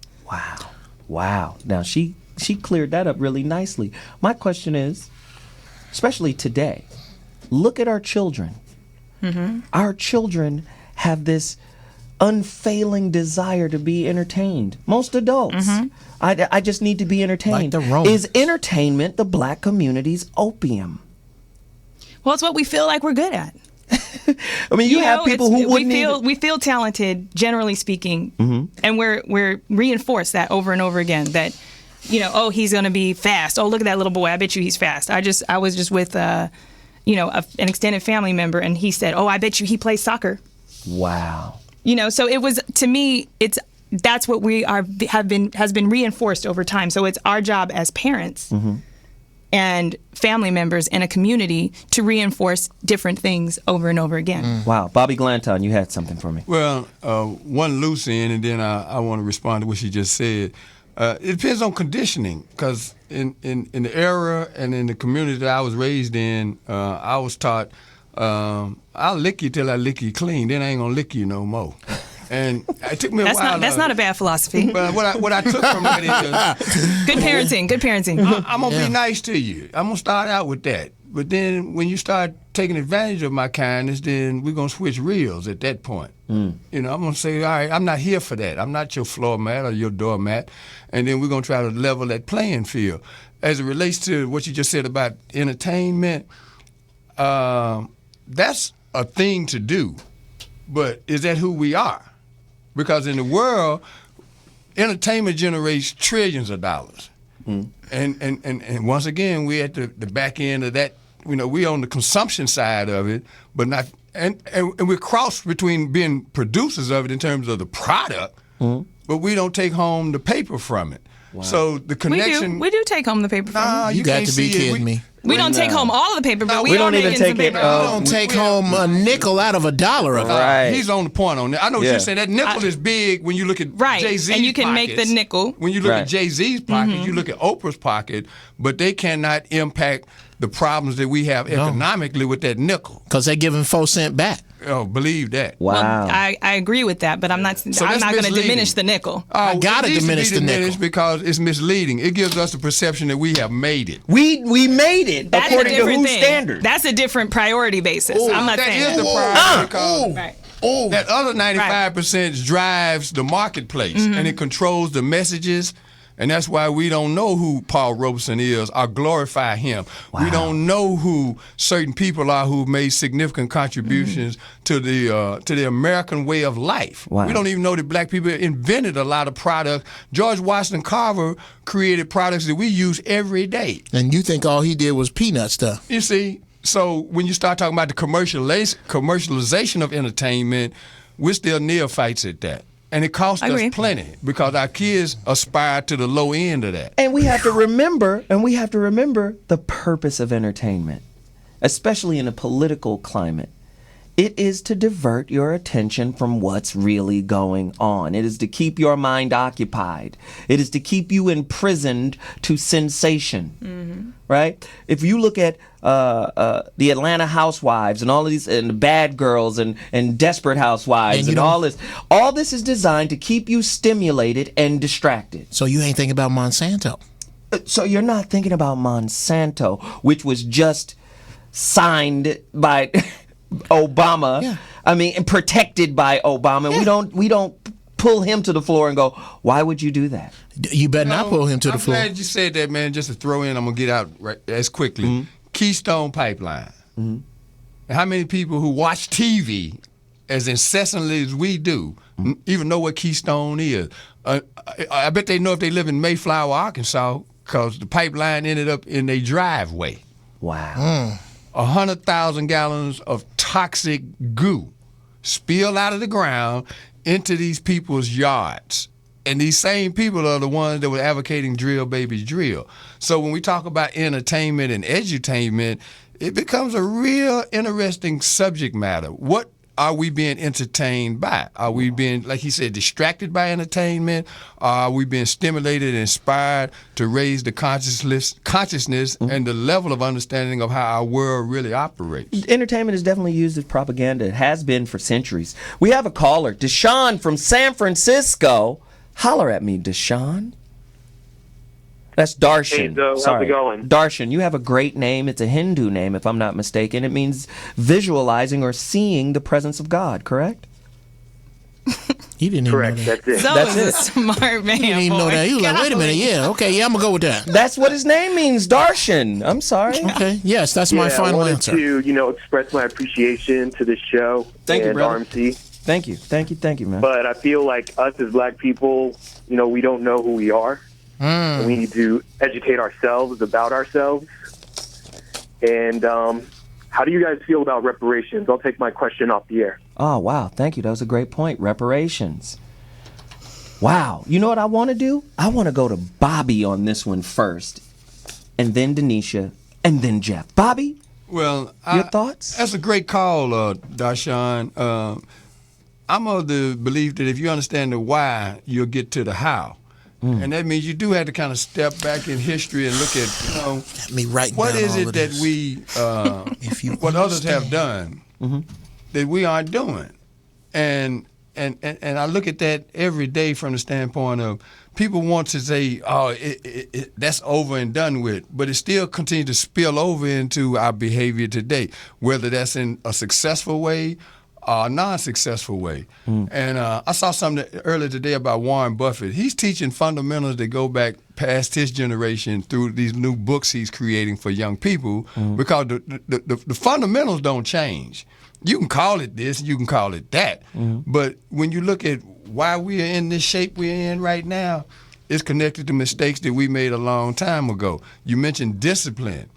B: Wow. Now she cleared that up really nicely. My question is, especially today, look at our children.
D: Mm-hmm.
B: Our children have this unfailing desire to be entertained. Most adults.
D: Mm-hmm.
B: I just need to be entertained.
C: Like the Romans.
B: Is entertainment the black community's opium?
D: Well, it's what we feel like we're good at.
B: I mean, you have people who wouldn't
D: we feel talented, generally speaking, and we're reinforced that over and over again. That, oh, he's going to be fast. Oh, look at that little boy. I bet you he's fast. I was just with an extended family member, and he said, "Oh, I bet you he plays soccer."
B: Wow.
D: So it was, to me, that's what has been reinforced over time. So it's our job as parents and family members in a community to reinforce different things over and over again.
B: Wow. Bobby Glanton, you had something for me.
E: Well, one loose end, and then I want to respond to what she just said. It depends on conditioning, because in the era and in the community that I was raised in, I was taught, I'll lick you till I lick you clean, then I ain't gonna lick you no more. And it took me a while.
D: That's not a bad philosophy.
E: But what I took from that is,
D: Good parenting. Good parenting.
E: I'm gonna be nice to you. I'm gonna start out with that. But then when you start taking advantage of my kindness, then we're gonna switch reels at that point. I'm gonna say, all right, I'm not here for that. I'm not your floor mat or your doormat. And then we're gonna try to level that playing field. As it relates to what you just said about entertainment, that's a thing to do. But is that who we are? Because in the world, entertainment generates trillions of dollars. And once again, we're at the back end of that. We're on the consumption side of it, but not, and we're crossed between being producers of it in terms of the product, but we don't take home the paper from it. Wow. So the connection.
D: We do take home the paper from
E: Nah,
D: it.
C: You got
E: can't
C: to be
E: see it.
C: kidding me.
D: We don't take home all of the paper, but
B: we
D: we
B: don't
D: are
B: even
D: making
B: take
D: some
B: it,
D: paper.
C: You don't take home a nickel out of $1 of it.
B: Right.
E: He's on the point on that. I know what
B: Yeah.
E: you're saying. That nickel is big when you look at
D: Right,
E: Jay-Z's
D: and you can make
E: pockets.
D: the nickel.
E: When you look
B: Right.
E: at Jay-Z's pocket, you look at Oprah's pocket, but they cannot impact the problems that we have economically with that nickel.
C: Because they're giving 4 cents back.
E: Oh, believe that.
B: Wow.
D: Well, I agree with that, but I'm not
E: So
D: going
E: that's
D: to
E: misleading.
D: diminish the nickel.
C: I gotta
E: it needs to
C: diminish
E: be
C: the nickel.
E: diminished because it's misleading. It gives us the perception that we have made it.
B: we made it
D: That's a
B: according to
D: different
B: whose
D: thing.
B: standard?
D: That's a different priority basis. I'm not
E: That
D: saying
E: is the
D: that.
E: problem because
D: Right.
E: that other 95% drives the marketplace and it controls the messages. And that's why we don't know who Paul Robeson is or glorify him. We don't know who certain people are who've made significant contributions to the American way of life.
B: Wow.
E: We don't even know that black people invented a lot of products. George Washington Carver created products that we use every day.
C: And you think all he did was peanut stuff.
E: You see, so when you start talking about the commercialization of entertainment, we're still neophytes at that. And it costs
D: I
E: us
D: agree.
E: plenty because our kids aspire to the low end of that.
B: And we have to remember the purpose of entertainment, especially in a political climate. It is to divert your attention from what's really going on. It is to keep your mind occupied. It is to keep you imprisoned to sensation, right? If you look at the Atlanta Housewives and all of these, and the Bad Girls and Desperate Housewives and all this is designed to keep you stimulated and distracted.
C: So you ain't thinking about Monsanto.
B: So you're not thinking about Monsanto, which was just signed by Obama.
C: Yeah.
B: I mean, and protected by Obama.
C: Yeah.
B: We don't pull him to the floor and go, why would you do that?
C: You better not pull him to the floor.
E: I'm glad you said that, man. Just to throw in, I'm gonna get out right as quickly. Keystone Pipeline. And how many people who watch TV as incessantly as we do even know what Keystone is? I bet they know if they live in Mayflower, Arkansas, because the pipeline ended up in their driveway.
B: Wow.
E: 100,000 gallons of toxic goo spill out of the ground into these people's yards. And these same people are the ones that were advocating drill, babies, drill. So when we talk about entertainment and edutainment, it becomes a real interesting subject matter. What are we being entertained by? Are we being, like he said, distracted by entertainment? Are we being stimulated and inspired to raise the consciousness and the level of understanding of how our world really operates?
B: Entertainment is definitely used as propaganda. It has been for centuries. We have a caller, Deshaun from San Francisco. Holler at me, Deshaun. That's Darshan.
G: Hey, Doug, how's it going?
B: Darshan, you have a great name. It's a Hindu name, if I'm not mistaken. It means visualizing or seeing the presence of God, correct?
C: He didn't even
G: Correct,
C: know that.
G: that's it.
D: So
B: That's
D: is
B: it.
D: a smart man.
C: He didn't even know that. He was like, wait a minute,
D: Golly.
C: yeah, okay, yeah, I'm going to go with that.
B: That's what his name means, Darshan. I'm sorry.
C: Okay, yes, that's my
G: I
C: final
G: wanted
C: answer.
G: to, express my appreciation to this show
B: Thank you,
G: and
B: brother.
G: RMC.
B: Thank you, man.
G: But I feel like us as black people, we don't know who we are. And we need to educate ourselves about ourselves. And how do you guys feel about reparations? I'll take my question off the air.
B: Oh, wow. Thank you. That was a great point. Reparations. Wow. You know what I want to do? I want to go to Bobby on this one first, and then Denisha, and then Jeff. Bobby?
E: Well,
B: Your thoughts?
E: That's a great call, Darshan. I'm of the belief that if you understand the why, you'll get to the how. And that means you do have to kind of step back in history and look at,
C: Let me write
E: what
C: down
E: is
C: all
E: it
C: of
E: that
C: this.
E: we,
C: If you
E: what others have
C: understand.
E: done that we aren't doing. And I look at that every day from the standpoint of people want to say, oh, that's over and done with, but it still continues to spill over into our behavior today, whether that's in a successful way or a non-successful way. And I saw something earlier today about Warren Buffett. He's teaching fundamentals that go back past his generation through these new books he's creating for young people because the fundamentals don't change. You can call it this, you can call it that, but when you look at why we are in this shape we're in right now, it's connected to mistakes that we made a long time ago. You mentioned discipline.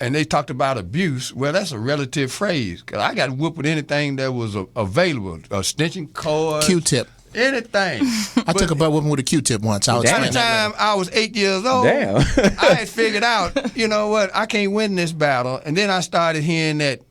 E: And they talked about abuse. Well, that's a relative phrase. 'Cause I got whooped with anything that was available. A snitching cord.
C: Q-tip.
E: Anything.
C: I took a butt whooping with a Q-tip once. I'll
E: By
C: explain
E: the
C: that
E: time I was 8 years old,
B: Damn.
E: I had figured out, you know what, I can't win this battle. And then I started hearing that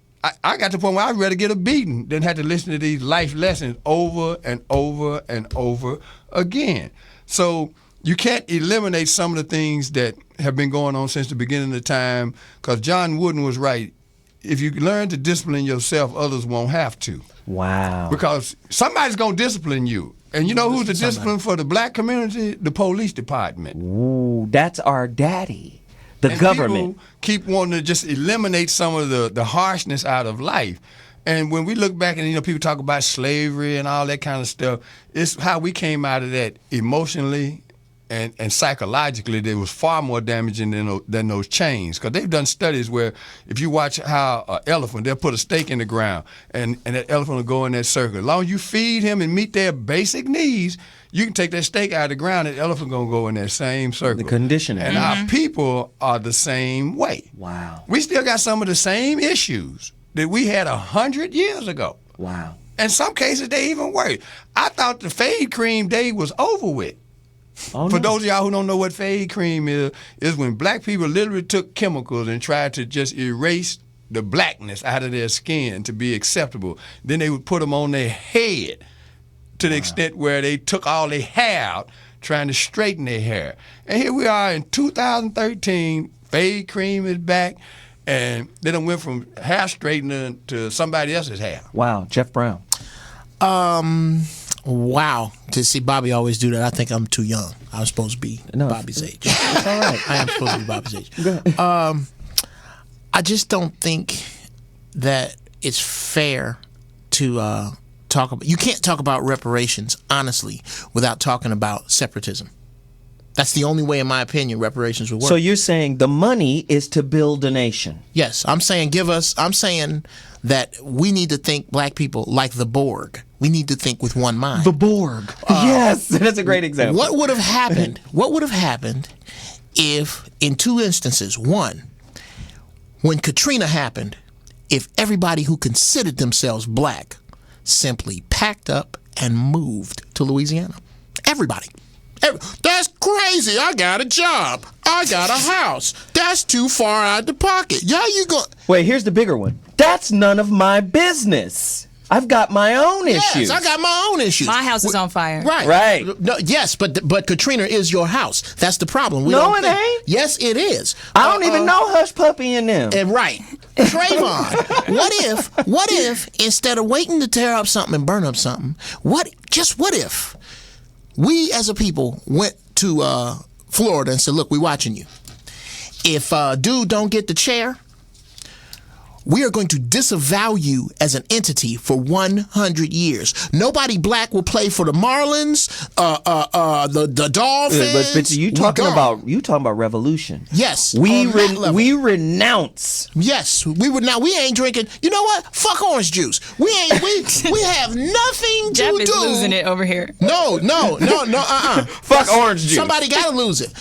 E: I got to the point where I'd rather get a beating than have to listen to these life lessons over and over and over again. So you can't eliminate some of the things that have been going on since the beginning of time, because John Wooden was right. If you learn to discipline yourself, others won't have to.
B: Wow.
E: Because somebody's going to discipline you. And you know who's the discipline for the black community? The police department.
B: Ooh, that's our daddy. The
E: And
B: government.
E: people keep wanting to just eliminate some of the harshness out of life. And when we look back and, people talk about slavery and all that kind of stuff, it's how we came out of that emotionally and psychologically. That was far more damaging than those chains. Because they've done studies where if you watch how an elephant, they'll put a stake in the ground and that elephant will go in that circle. As long as you feed him and meet their basic needs, you can take that stake out of the ground and the elephant going to go in that same circle.
B: The conditioning.
E: And our people are the same way.
B: Wow.
E: We still got some of the same issues that we had 100 years ago.
B: Wow.
E: In some cases, they even worse. I thought the fade cream day was over with.
B: Oh,
E: For
B: no.
E: those of y'all who don't know what fade cream is when black people literally took chemicals and tried to just erase the blackness out of their skin to be acceptable. Then they would put them on their head to the extent where they took all their hair out trying to straighten their hair. And here we are in 2013, fade cream is back, and they done went from hair straightener to somebody else's hair.
B: Wow, Jeff Brown.
C: Wow. To see Bobby always do that, I think I'm too young. I was supposed to be Bobby's age.
B: It's all right.
C: I am supposed to be Bobby's age.
B: Go ahead.
C: I just don't think that it's fair to talk about. You can't talk about reparations honestly without talking about separatism. That's the only way, in my opinion, reparations would work.
B: So you're saying the money is to build a nation?
C: Yes, I'm saying I'm saying that we need to think black people like the Borg. We need to think with one mind.
B: The Borg. Yes, that's a great example.
C: What would have happened? What would have happened if, in two instances, one, when Katrina happened, if everybody who considered themselves black simply packed up and moved to Louisiana? Everybody. That's crazy. I got a job. I got a house. That's too far out the pocket. Yeah, you go.
B: Wait, here's the bigger one. That's none of my business. I've got my own issues.
C: Yes, I got my own issues.
D: My house is on fire.
C: Right. No, yes, but Katrina is your house. That's the problem.
B: No, it ain't.
C: Yes, it is.
B: I don't even know Hush Puppy and them.
C: And right. Trayvon, what if instead of waiting to tear up something and burn up something, what if we as a people went to Florida and said, look, we watching you. If dude don't get the chair, we are going to disavow you as an entity for 100 years. Nobody black will play for the Marlins, the Dolphins.
B: But you talking about revolution?
C: Yes,
B: we renounce.
C: Yes, we would not. We ain't drinking. You know what? Fuck orange juice. We have nothing
D: Jeff
C: to
D: is
C: do.
D: losing it over here.
C: No.
B: Fuck orange juice.
C: Somebody gotta lose it.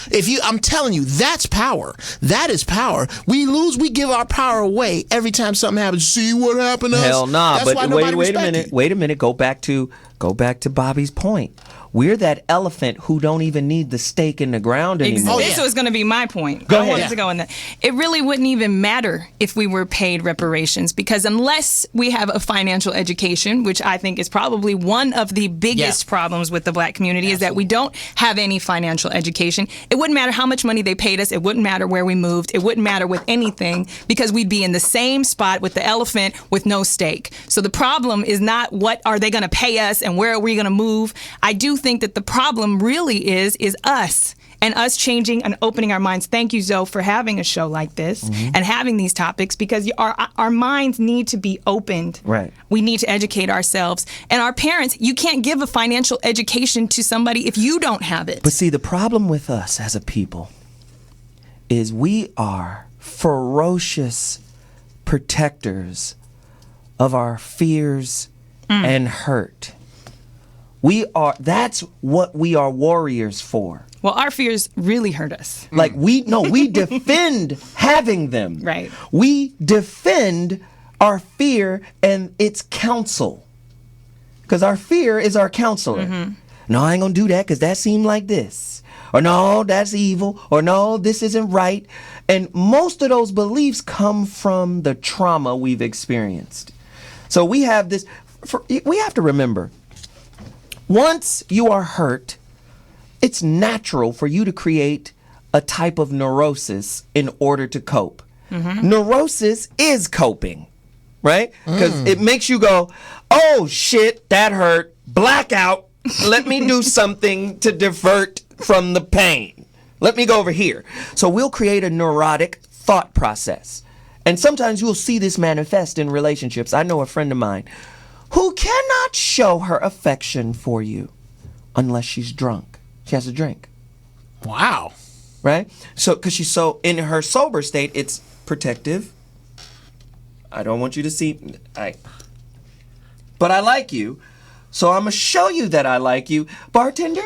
C: I'm telling you, that's power. That is power. We give our power away every time something happens. See what happened to us?
B: Hell nah.
C: That's
B: But
C: why
B: wait a minute. Go back to Bobby's point. We're that elephant who don't even need the stake in the ground anymore.
D: This was going to be my point.
B: Go
D: I
B: ahead.
D: wanted to go in that. It really wouldn't even matter if we were paid reparations, because unless we have a financial education, which I think is probably one of the biggest problems with the black community, is that we don't have any financial education. It wouldn't matter how much money they paid us. It wouldn't matter where we moved. It wouldn't matter with anything, because we'd be in the same spot with the elephant with no stake. So the problem is not what are they going to pay us and where are we going to move. I do think that the problem really is us. And us changing and opening our minds. Thank you, Zoe, for having a show like this and having these topics, because our minds need to be opened.
B: Right.
D: We need to educate ourselves. And our parents, you can't give a financial education to somebody if you don't have it.
B: But see, the problem with us as a people is we are ferocious protectors of our fears and hurt. That's what we are warriors for.
D: Well, our fears really hurt us.
B: Like we defend having them.
D: Right.
B: We defend our fear and its counsel. Because our fear is our counselor. No, I ain't gonna do that because that seemed like this. Or no, that's evil. Or no, this isn't right. And most of those beliefs come from the trauma we've experienced. So we have this, we have to remember, once you are hurt, it's natural for you to create a type of neurosis in order to cope. Neurosis is coping, right? Because it makes you go, oh shit, that hurt, blackout, let me do something to divert from the pain. Let me go over here. So we'll create a neurotic thought process. And sometimes you'll see this manifest in relationships. I know a friend of mine who cannot show her affection for you unless she's drunk. She has to drink.
C: Wow.
B: Right? So, because she's so, in her sober state, it's protective. I don't want you to see, but I like you. So I'm going to show you that I like you. Bartender?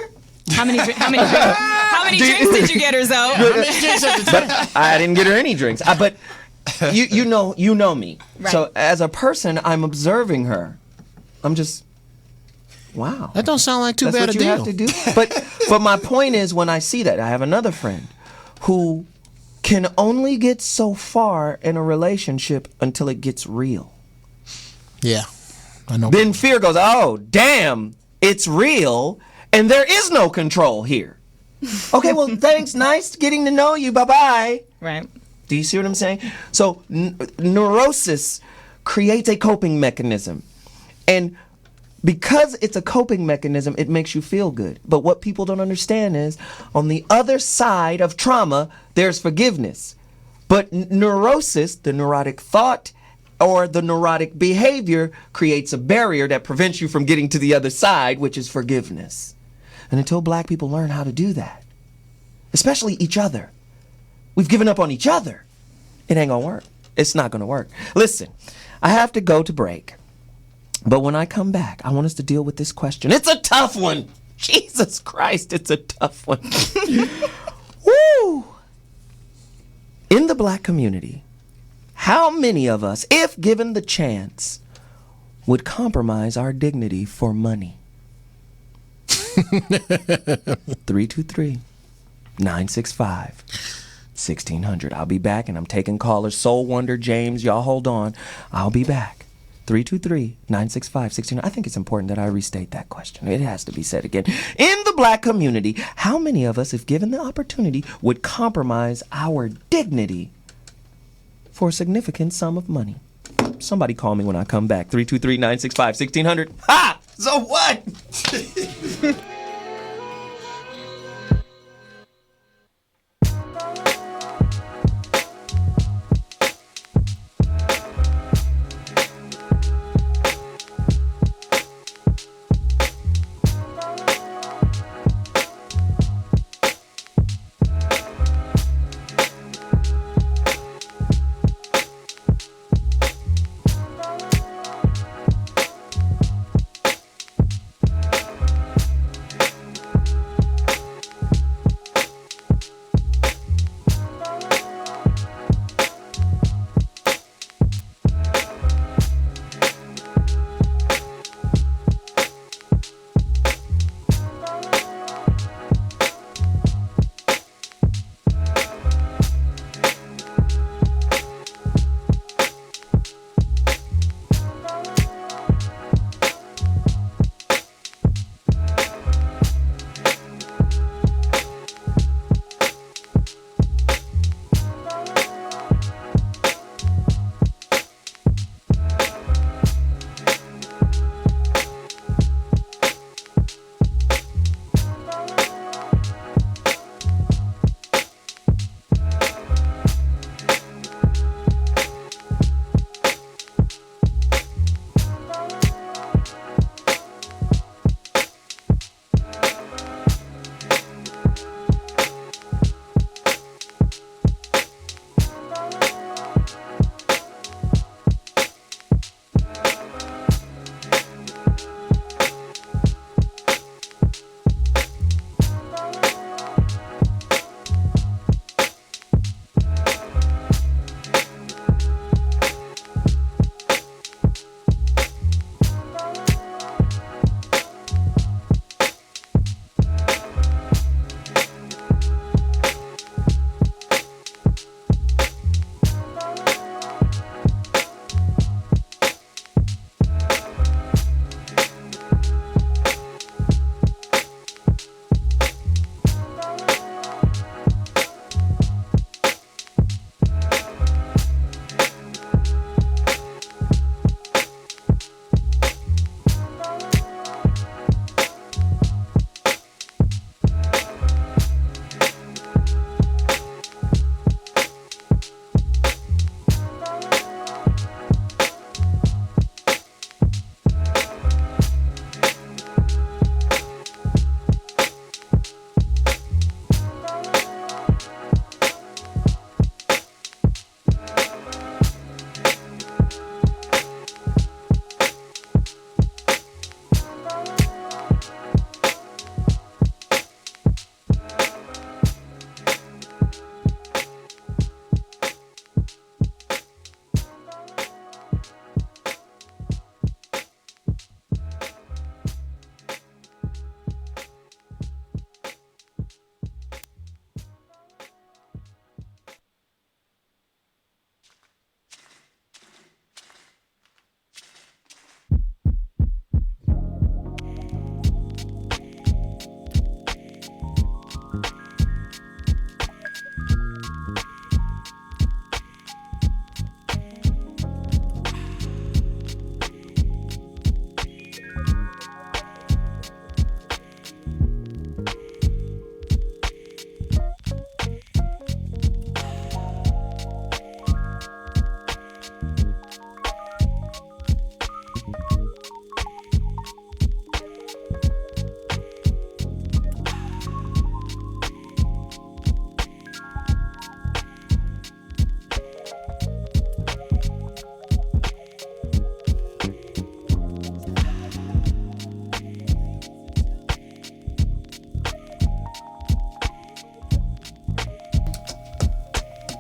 D: How many drinks did you get her, Zoe?
B: But I didn't get her any drinks. But you know me.
D: Right.
B: So as a person, I'm observing her. I'm just, wow.
C: That don't sound like too
B: That's
C: bad
B: what
C: a
B: you
C: deal.
B: have to do. But my point is, when I see that, I have another friend who can only get so far in a relationship until it gets real.
C: Yeah, I know.
B: Then fear goes, oh, damn, it's real, and there is no control here. Okay, well, thanks. Nice getting to know you. Bye-bye.
D: Right.
B: Do you see what I'm saying? So neurosis creates a coping mechanism. And because it's a coping mechanism, it makes you feel good. But what people don't understand is on the other side of trauma, there's forgiveness. But neurosis, the neurotic thought or the neurotic behavior, creates a barrier that prevents you from getting to the other side, which is forgiveness. And until black people learn how to do that, especially each other, we've given up on each other. It ain't gonna work. It's not gonna work. Listen, I have to go to break. But when I come back, I want us to deal with this question. It's a tough one. Jesus Christ, it's a tough one. Woo! In the black community, how many of us, if given the chance, would compromise our dignity for money? 323-965-1600. I'll be back, and I'm taking callers. Soul Wonder, James, y'all hold on. I'll be back. 323-965-1600. I think it's important that I restate that question. It has to be said again. In the black community, how many of us, if given the opportunity, would compromise our dignity for a significant sum of money? Somebody call me when I come back. 323-965-1600. Ha! So what?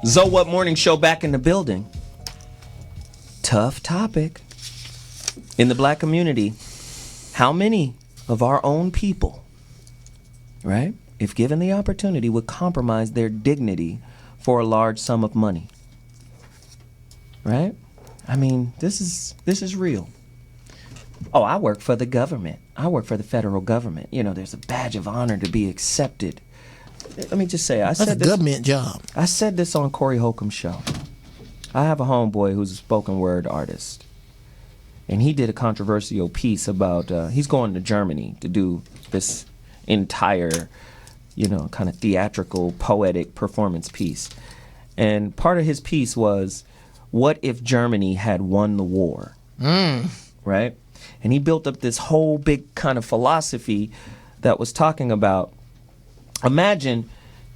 B: Zoe What Morning Show back in the building. Tough topic. In the black community, how many of our own people, right, if given the opportunity, would compromise their dignity for a large sum of money? Right? I mean, this is real. Oh, I work for the government. I work for the federal government. You know, there's a badge of honor to be accepted. Let me just say,
C: That's a government job.
B: I said this on Corey Holcomb's show. I have a homeboy who's a spoken word artist. And he did a controversial piece about, he's going to Germany to do this entire, you know, kind of theatrical, poetic performance piece. And part of his piece was, what if Germany had won the war? Right? And he built up this whole big kind of philosophy that was talking about, imagine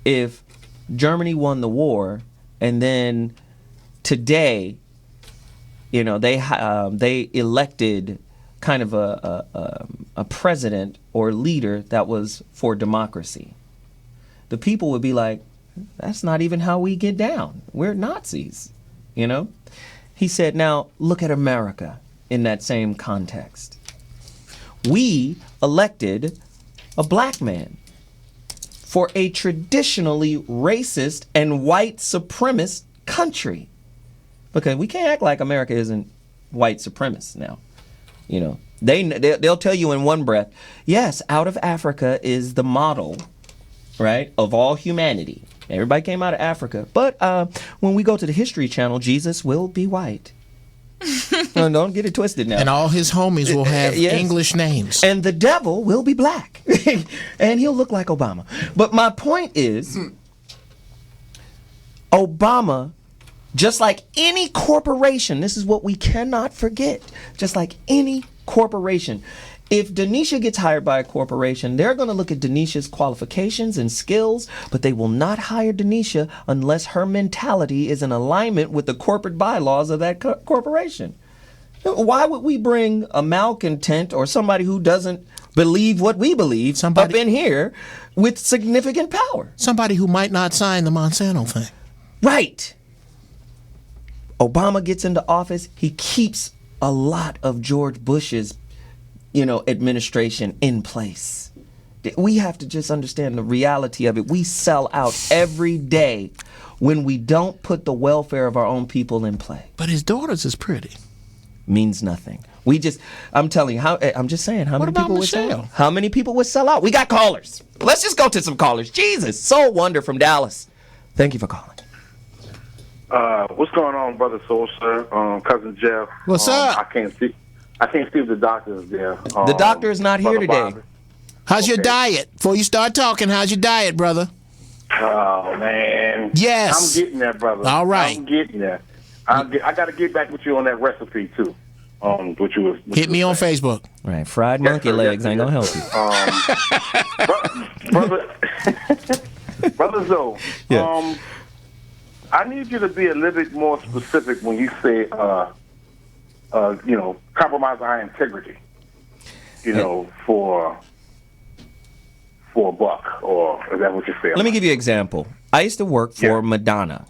B: if Germany won the war and then today, you know, they elected kind of a president or leader that was for democracy. The people would be like, that's not even how we get down. We're Nazis, you know? He said, now look at America in that same context. We elected a black man for a traditionally racist and white supremacist country. Because we can't act like America isn't white supremacist now. You know, they'll tell you in one breath, yes, out of Africa is the model, right, of all humanity. Everybody came out of Africa. But when we go to the History Channel, Jesus will be white. No, don't get it twisted now.
C: And all his homies will have English names.
B: And the devil will be black. And he'll look like Obama. But my point is, Obama, just like any corporation, this is what we cannot forget, just like any corporation, if Denisha gets hired by a corporation, they're going to look at Denisha's qualifications and skills, but they will not hire Denisha unless her mentality is in alignment with the corporate bylaws of that corporation. Why would we bring a malcontent or somebody who doesn't believe what we believe up in here with significant power?
C: Somebody who might not sign the Monsanto thing.
B: Right. Obama gets into office, he keeps a lot of George Bush's, you know, administration in place. We have to just understand the reality of it. We sell out every day when we don't put the welfare of our own people in play.
C: But his daughters is pretty.
B: Means nothing. I'm telling you, I'm just saying, how
C: What
B: many
C: about
B: people would sell
C: Michelle?
B: out? How many people would sell out? We got callers. Let's just go to some callers. Jesus, Soul Wonder from Dallas. Thank you for calling.
H: What's going on, Brother Soul, sir? Cousin Jeff.
C: What's up?
H: I can't see if the doctor is there.
B: The doctor is not here
H: Brother
B: today.
H: Bobby.
C: How's your diet? Before you start talking, how's your diet, brother?
H: Oh, man.
C: Yes.
H: I'm getting there, brother.
C: All right.
H: I'm getting there. I got to get back with you on that recipe, too. What you was
C: Hit me on Facebook.
B: Right, fried monkey legs ain't gonna help you.
H: Brother Zoe,
B: Yeah.
H: I need you to be a little bit more specific when you say, compromise our integrity, for a buck, or is that what you're saying?
B: Let me give you an example. I used to work for Madonna.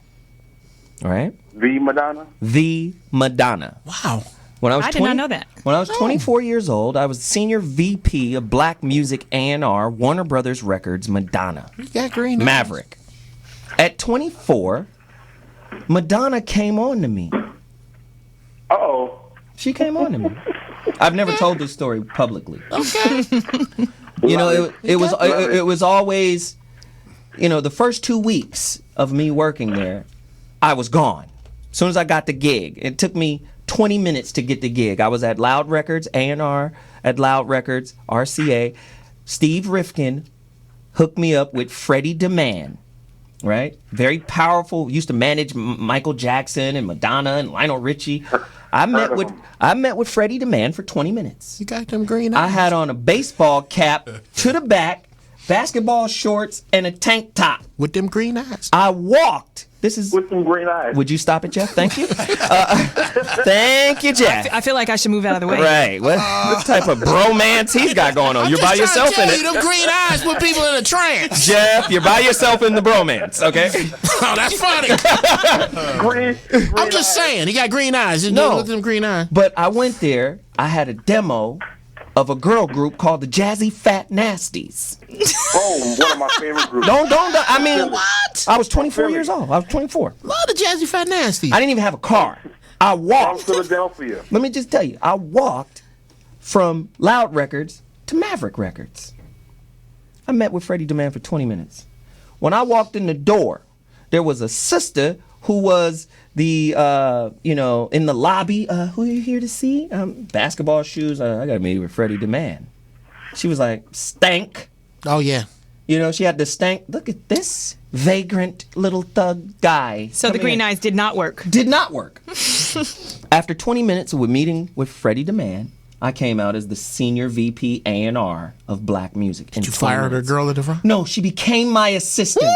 B: All right?
H: The Madonna?
B: The Madonna.
C: Wow.
B: When I was
D: I did not know that.
B: When I was 24 years old, I was senior VP of Black Music A&R, Warner Brothers Records, Madonna.
C: You got green eyes.
B: Maverick. At 24, Madonna came on to me.
H: Uh-oh.
B: She came on to me. I've never told this story publicly.
C: Okay.
B: It was always, the first 2 weeks of me working there, I was gone. As soon as I got the gig, it took me 20 minutes to get the gig. I was at Loud Records, A&R at Loud Records, RCA. Steve Rifkin hooked me up with Freddie DeMann, right? Very powerful. Used to manage Michael Jackson and Madonna and Lionel Richie. I met with Freddie DeMann for 20 minutes.
C: You got them green eyes.
B: I had on a baseball cap to the back, basketball shorts, and a tank top.
C: With them green eyes.
B: I walked. This is.
H: With some green eyes.
B: Would you stop it, Jeff? Thank you. Thank you, Jeff.
D: I feel like I should move out of the way.
B: Right. What type of bromance he's got going on? You're by yourself in
C: you,
B: it.
C: them green eyes put people in a trance.
B: Jeff, you're by yourself in the bromance, okay?
C: Oh, that's funny.
H: Green
C: I'm just saying, he got green eyes. You
B: No.
C: know, look at them green eyes.
B: But I went there. I had a demo of a girl group called the Jazzy Fat Nasties.
H: Oh, one of my favorite groups.
B: Don't. I mean,
C: What?
B: I was 24 years old. I was 24.
C: Love the Jazzy Fat Nasty.
B: I didn't even have a car. I
H: From
B: walked.
H: Philadelphia.
B: Let me just tell you, I walked from Loud Records to Maverick Records. I met with Freddie DeMann for 20 minutes. When I walked in the door, there was a sister who was the, in the lobby. Who are you here to see? Basketball shoes. I got to meet with Freddie DeMann. She was like, stank.
C: Oh, yeah.
B: You know, she had the stank. Look at this vagrant little thug guy.
D: So the
B: Come
D: green
B: here.
D: eyes did not work.
B: Did not work. After 20 minutes of a meeting with Freddie DeMann, I came out as the senior VP A&R of black music.
C: Did you fire the girl at the front?
B: No, she became my assistant.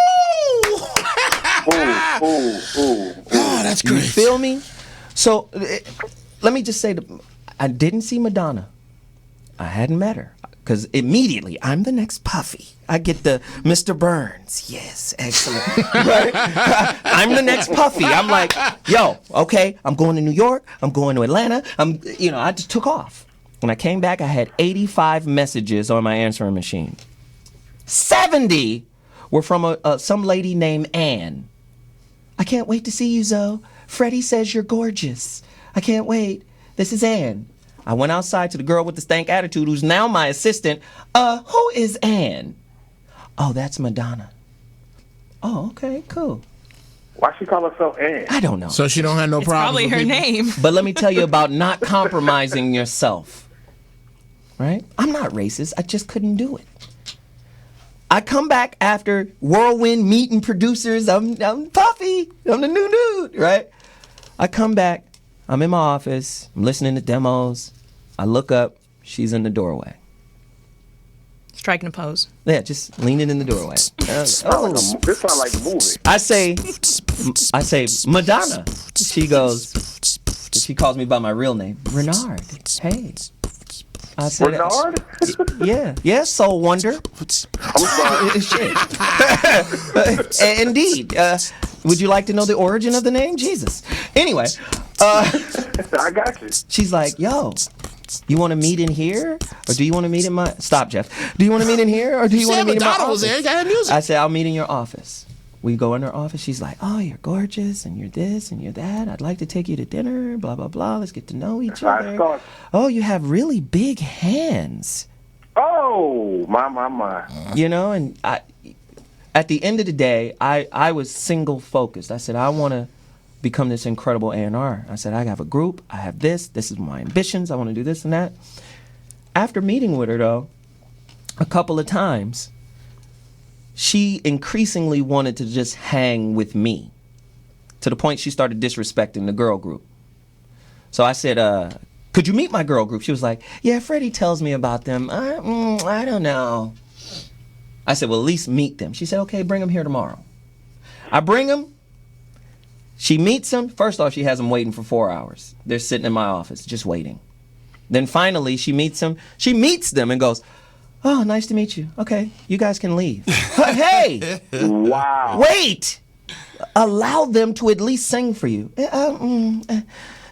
C: Oh, that's
B: You
C: great.
B: feel me? So let me just say, I didn't see Madonna. I hadn't met her. Because immediately, I'm the next Puffy. I get the Mr. Burns. Yes, excellent. Right? I'm the next Puffy. I'm like, yo, okay, I'm going to New York. I'm going to Atlanta. I just took off. When I came back, I had 85 messages on my answering machine. 70 were from some lady named Ann. I can't wait to see you, Zoe. Freddie says you're gorgeous. I can't wait. This is Ann. I went outside to the girl with the stank attitude who's now my assistant. Who is Ann? Oh, that's Madonna. Oh, okay, cool.
H: Why she call herself Ann?
B: I don't know.
C: So she don't have no
D: It's
C: problem.
D: probably her name.
B: But let me tell you about not compromising yourself. Right? I'm not racist. I just couldn't do it. I come back after Whirlwind meeting producers. I'm Puffy. I'm the new dude, right? I come back. I'm in my office. I'm listening to demos. I look up. She's in the doorway.
D: Striking a pose.
B: Yeah, just leaning in the doorway.
H: This sounds like a movie.
B: I say, Madonna. She goes, she calls me by my real name, Renard. Hey. I said,
H: Renard?
B: Yeah, Soul Wonder.
H: I'm sorry.
B: Shit. Indeed. Would you like to know the origin of the name? Jesus. Anyway,
H: I got you.
B: she's like, yo, you want to meet in here? Or do you want to meet in my... Stop, Jeff. Do you want to meet in here? Or do you want to meet in my
C: Madonna
B: office?
C: was there. He got her music.
B: I said, I'll meet in your office. We go in her office. She's like, oh, you're gorgeous, and you're this, and you're that. I'd like to take you to dinner, blah, blah, blah. Let's get to know each other.
H: thought-
B: Oh, you have really big hands.
H: Oh, my.
B: You know, and at the end of the day, I was single focused. I said, I want to become this incredible A&R. I said, I have a group. I have this is my ambitions. I want to do this and that. After meeting with her, though, a couple of times, she increasingly wanted to just hang with me, to the point she started disrespecting the girl group. So I said, could you meet my girl group? She was like, yeah, Freddie tells me about them. I don't know. I said, well, at least meet them. She said, okay, bring them here tomorrow. I bring them. She meets them. First off, she has them waiting for 4 hours. They're sitting in my office, just waiting. Then finally, she meets them. She meets them and goes, oh, nice to meet you. Okay, you guys can leave. But hey,
H: Wow.
B: wait. Allow them to at least sing for you.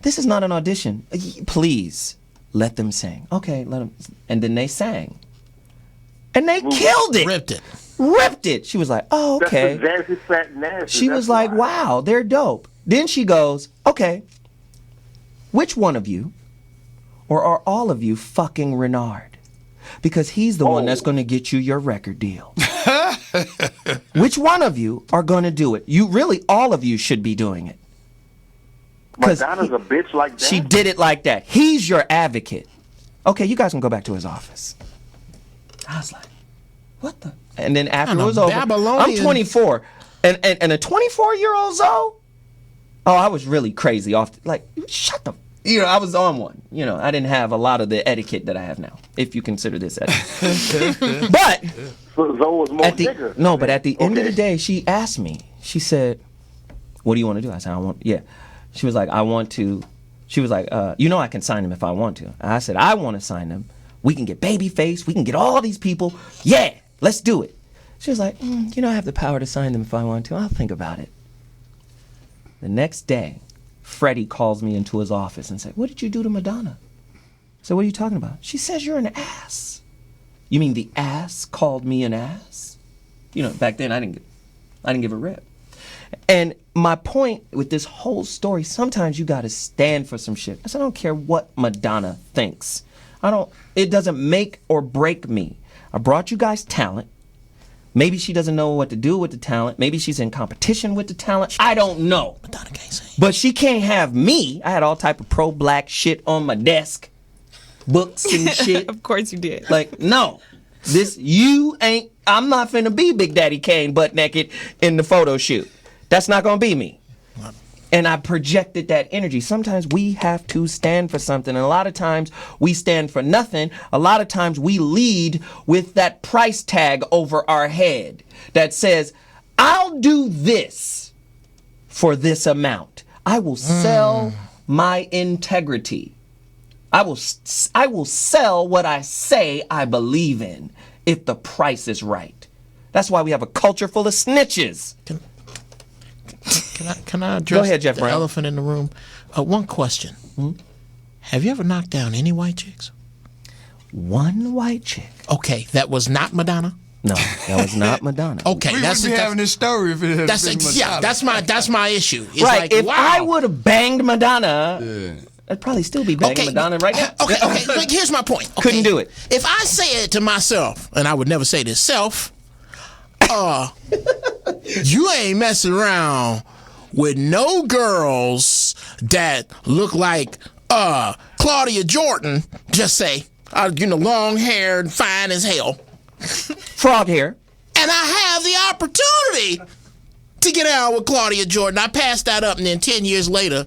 B: This is not an audition. Please, let them sing. Okay, let them. And then they sang. And they killed it. Ripped it. She was like, oh, okay.
H: That's the Jazzy Fat Nasty.
B: She was like, wow, they're dope. Then she goes, okay, which one of you, or are all of you fucking Renard? Because he's the one that's going to get you your record deal. Which one of you are going to do it? You really, all of you should be doing it.
H: Madonna's a bitch like that?
B: She did it like that. He's your advocate. Okay, you guys can go back to his office. I was like, what the? And then after it was over, I'm 24. And a 24-year-old Zoe? Oh, I was really crazy off. Like, shut the I was on one. I didn't have a lot of the etiquette that I have now, if you consider this etiquette. But
H: So Zoe was more bigger.
B: but at the end of
H: Okay.
B: the day, she asked me. She said, "What do you want to do?" I said, yeah. She was like, "I want to." She was like, I can sign them if I want to. I said, "I want to sign them. We can get Babyface. We can get all these people. Yeah, let's do it." She was like, I have the power to sign them if I want to. I'll think about it. The next day, Freddie calls me into his office and said, "What did you do to Madonna?" I said, "What are you talking about?" She says, "You're an ass." "You mean the ass called me an ass?" Back then I didn't give a rip. And my point with this whole story, sometimes you got to stand for some shit. I said, I don't care what Madonna thinks. It doesn't make or break me. I brought you guys talent. Maybe she doesn't know what to do with the talent. Maybe she's in competition with the talent. I don't know.
C: Madonna can't sing.
B: But she can't have me. I had all type of pro-black shit on my desk. Books and shit.
D: Of course you did.
B: Like, no. I'm not finna be Big Daddy Kane butt naked in the photo shoot. That's not gonna be me. And I projected that energy. Sometimes we have to stand for something. And a lot of times we stand for nothing. A lot of times we lead with that price tag over our head that says, I'll do this for this amount. I will sell my integrity. I will sell what I say I believe in if the price is right. That's why we have a culture full of snitches.
C: Can I address
B: Go ahead, Jeff
C: the
B: Brown.
C: elephant in the room? One question. Have you ever knocked down any white chicks?
B: One white chick.
C: Okay, that was not Madonna.
B: No, that was not Madonna.
C: Okay,
E: We
C: that's
E: wouldn't be having this story if it had
C: that's
E: been Madonna.
C: that's my issue. It's
B: Right.
C: like,
B: If
C: wow.
B: I would have banged Madonna, I'd probably still be banging Madonna right now.
C: Okay, look, here's my point. Okay.
B: Couldn't do it.
C: If I say it to myself, and I would never say this self, you ain't messing around with no girls that look like Claudia Jordan, just say, long hair and fine as hell.
B: Frog hair.
C: And I have the opportunity to get out with Claudia Jordan. I passed that up, and then 10 years later,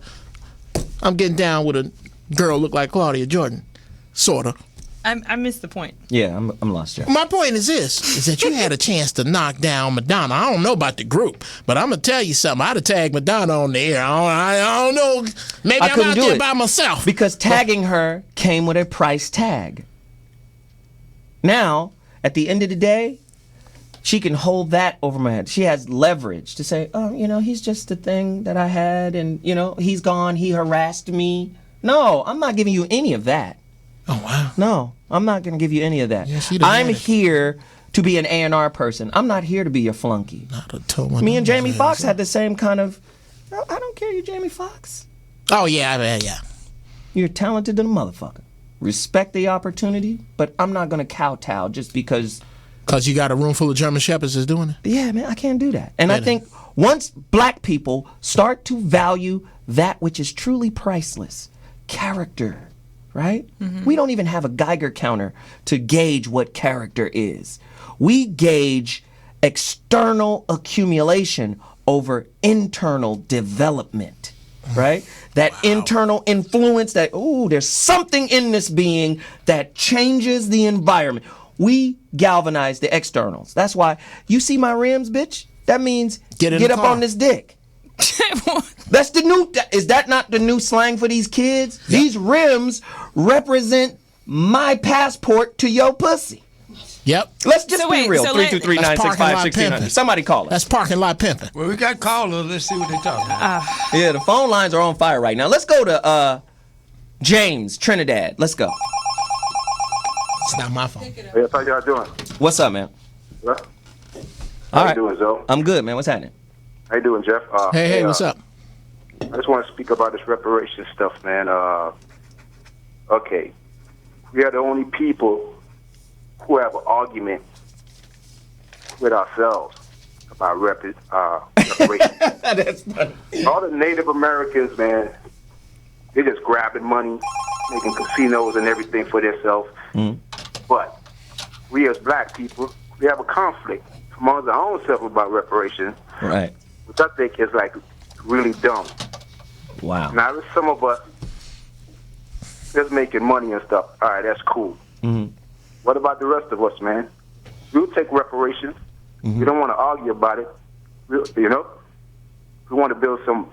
C: I'm getting down with a girl look like Claudia Jordan, sorta.
D: I missed the point.
B: Yeah, I'm lost, Jeff.
C: My point is this, is that you had a chance to knock down Madonna. I don't know about the group, but I'm going to tell you something. I'd have tagged Madonna on the air. I don't know. Maybe I'm out there by myself.
B: Because tagging her came with a price tag. Now, at the end of the day, she can hold that over my head. She has leverage to say, he's just the thing that I had, and, he's gone, he harassed me. No, I'm not giving you any of that.
C: Oh, wow.
B: No, I'm not going to give you any of that.
C: Yeah, she done
B: I'm
C: had it.
B: here to be an A&R person. I'm not here to be your flunky. Me and Jamie Foxx had the same kind of, I don't care, you're Jamie Foxx.
C: Oh, yeah.
B: You're talented than a motherfucker. Respect the opportunity, but I'm not going to kowtow just because.
C: Because you got a room full of German Shepherds that's doing it?
B: Yeah, man, I can't do that. And I think once black people start to value that which is truly priceless, character, right? We don't even have a Geiger counter to gauge what character is. We gauge external accumulation over internal development, right? That internal influence that, there's something in this being that changes the environment. We galvanize the externals. That's why you see my rims, bitch. That means
C: Get
B: up
C: car.
B: on this dick. That's the new. Is that not the new slang for these kids? Yep. These rims represent my passport to your pussy.
C: Yep.
B: Let's just be real. 323-965-1600. Somebody call us.
C: That's parking lot pimping.
E: Well, we got callers. Let's see what they talking about.
B: Yeah, the phone lines are on fire right now. Let's go to James, Trinidad. Let's go.
C: It's not my phone.
H: Yes, how y'all doing?
B: What's up, man?
H: Well,
B: All
H: how
B: right.
H: you doing, Zoe?
B: I'm good, man. What's happening?
H: How you doing, Jeff?
C: Hey, what's up?
H: I just want to speak about this reparation stuff, man. Okay, we are the only people who have an argument with ourselves about reparations.
B: That's funny.
H: All the Native Americans, man, they're just grabbing money, making casinos and everything for themselves. But we as black people, we have a conflict amongst our own self about reparations,
B: Right.
H: which I think is like really dumb.
B: Wow.
H: Now, there's some of us just making money and stuff. All right, that's cool. What about the rest of us, man? We'll take reparations. We don't want to argue about it. You know, we want to build some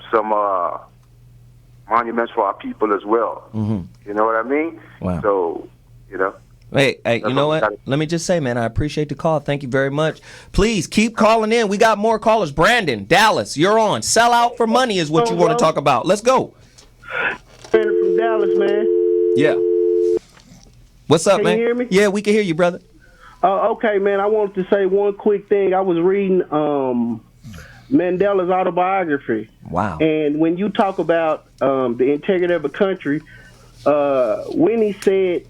H: monuments for our people as well. You know what I mean?
B: Wow.
H: So, you know.
B: Hey, you know what? Let me just say, man, I appreciate the call. Thank you very much. Please keep calling in. We got more callers. Brandon, Dallas, you're on. Sell out for money is what you want to talk about. Let's go.
I: Brandon from Dallas, man.
B: Yeah. What's up,
I: Can
B: man?
I: you hear me?
B: Yeah, we can hear you, brother.
I: Okay, man. I wanted to say one quick thing. I was reading Mandela's autobiography.
B: Wow.
I: And when you talk about the integrity of a country, when he said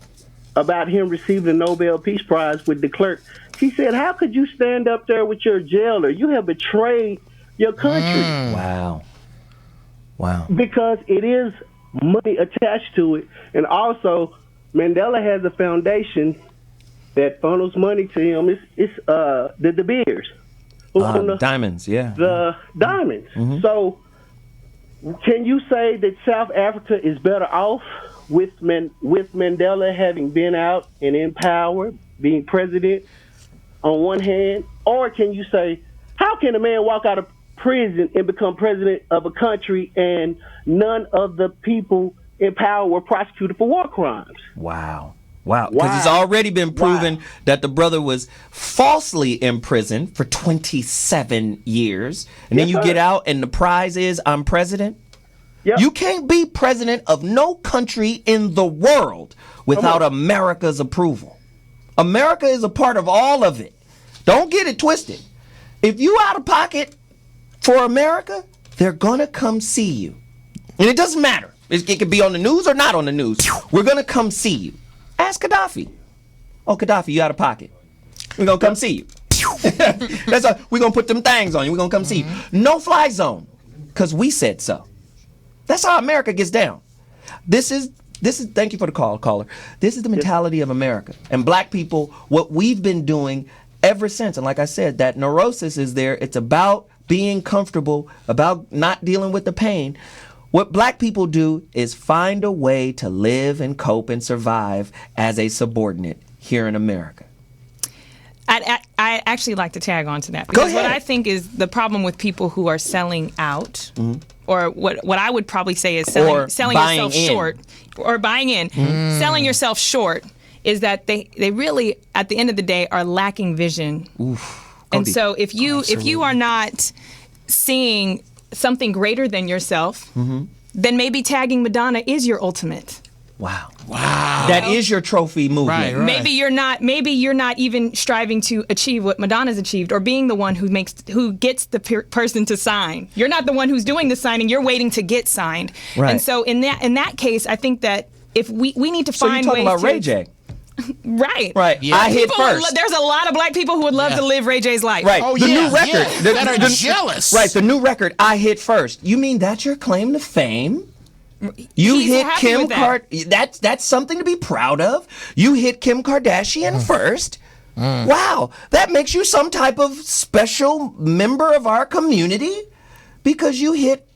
I: about him receiving the Nobel Peace Prize with de Klerk, he said, how could you stand up there with your jailer? You have betrayed your country.
B: Wow. Wow.
I: Because it is money attached to it. And also, Mandela has a foundation that funnels money to him. It's the De Beers.
B: Diamonds, yeah.
I: The diamonds. So, can you say that South Africa is better off with Mandela having been out and in power, being president on one hand? Or can you say, how can a man walk out of prison and become president of a country and none of the people in power were prosecuted for war crimes?
B: Wow. Wow. Because it's already been proven that the brother was falsely imprisoned for 27 years. And then you get out and the prize is I'm president.
I: Yep.
B: You can't be president of no country in the world without America's approval. America is a part of all of it. Don't get it twisted. If you out of pocket for America, they're going to come see you. And it doesn't matter. It could be on the news or not on the news. We're going to come see you. Ask Gaddafi. Oh, Gaddafi, you out of pocket. We're going to come see you. We're going to put them things on you. We're going to come see you. No fly zone, because we said so. That's how America gets down. This is. Thank you for the call, caller. This is the mentality of America. And black people, what we've been doing ever since. And like I said, that neurosis is there. It's about being comfortable, about not dealing with the pain. What black people do is find a way to live and cope and survive as a subordinate here in America.
D: I actually like to tag on to that.
B: Go
D: Because
B: ahead.
D: what I think is the problem with people who are selling out, or what I would probably say is selling
B: buying
D: yourself
B: in.
D: short, or buying in, selling yourself short, is that they really, at the end of the day, are lacking vision. And so if you are not seeing something greater than yourself, then maybe tagging Madonna is your ultimate.
B: Wow. That is your trophy movement.
C: Right.
D: Maybe you're not even striving to achieve what Madonna's achieved, or being the one who gets the person to sign. You're not the one who's doing the signing. You're waiting to get signed.
B: Right.
D: And so in that case, I think that if we need to
B: So you're
D: find
B: talking
D: ways
B: about Ray J.
D: Right.
B: Right.
C: Yeah.
B: I hit
D: People would
B: first.
D: there's a lot of black people who would love to live Ray J's life.
B: Right.
C: Oh,
B: the
C: yeah,
B: new record.
C: yeah, that are jealous.
B: Right. The new record, I hit first. You mean that's your claim to fame? You
D: He's
B: hit
D: happy
B: Kim
D: with that.
B: That's something to be proud of. You hit Kim Kardashian first. Wow. That makes you some type of special member of our community because you hit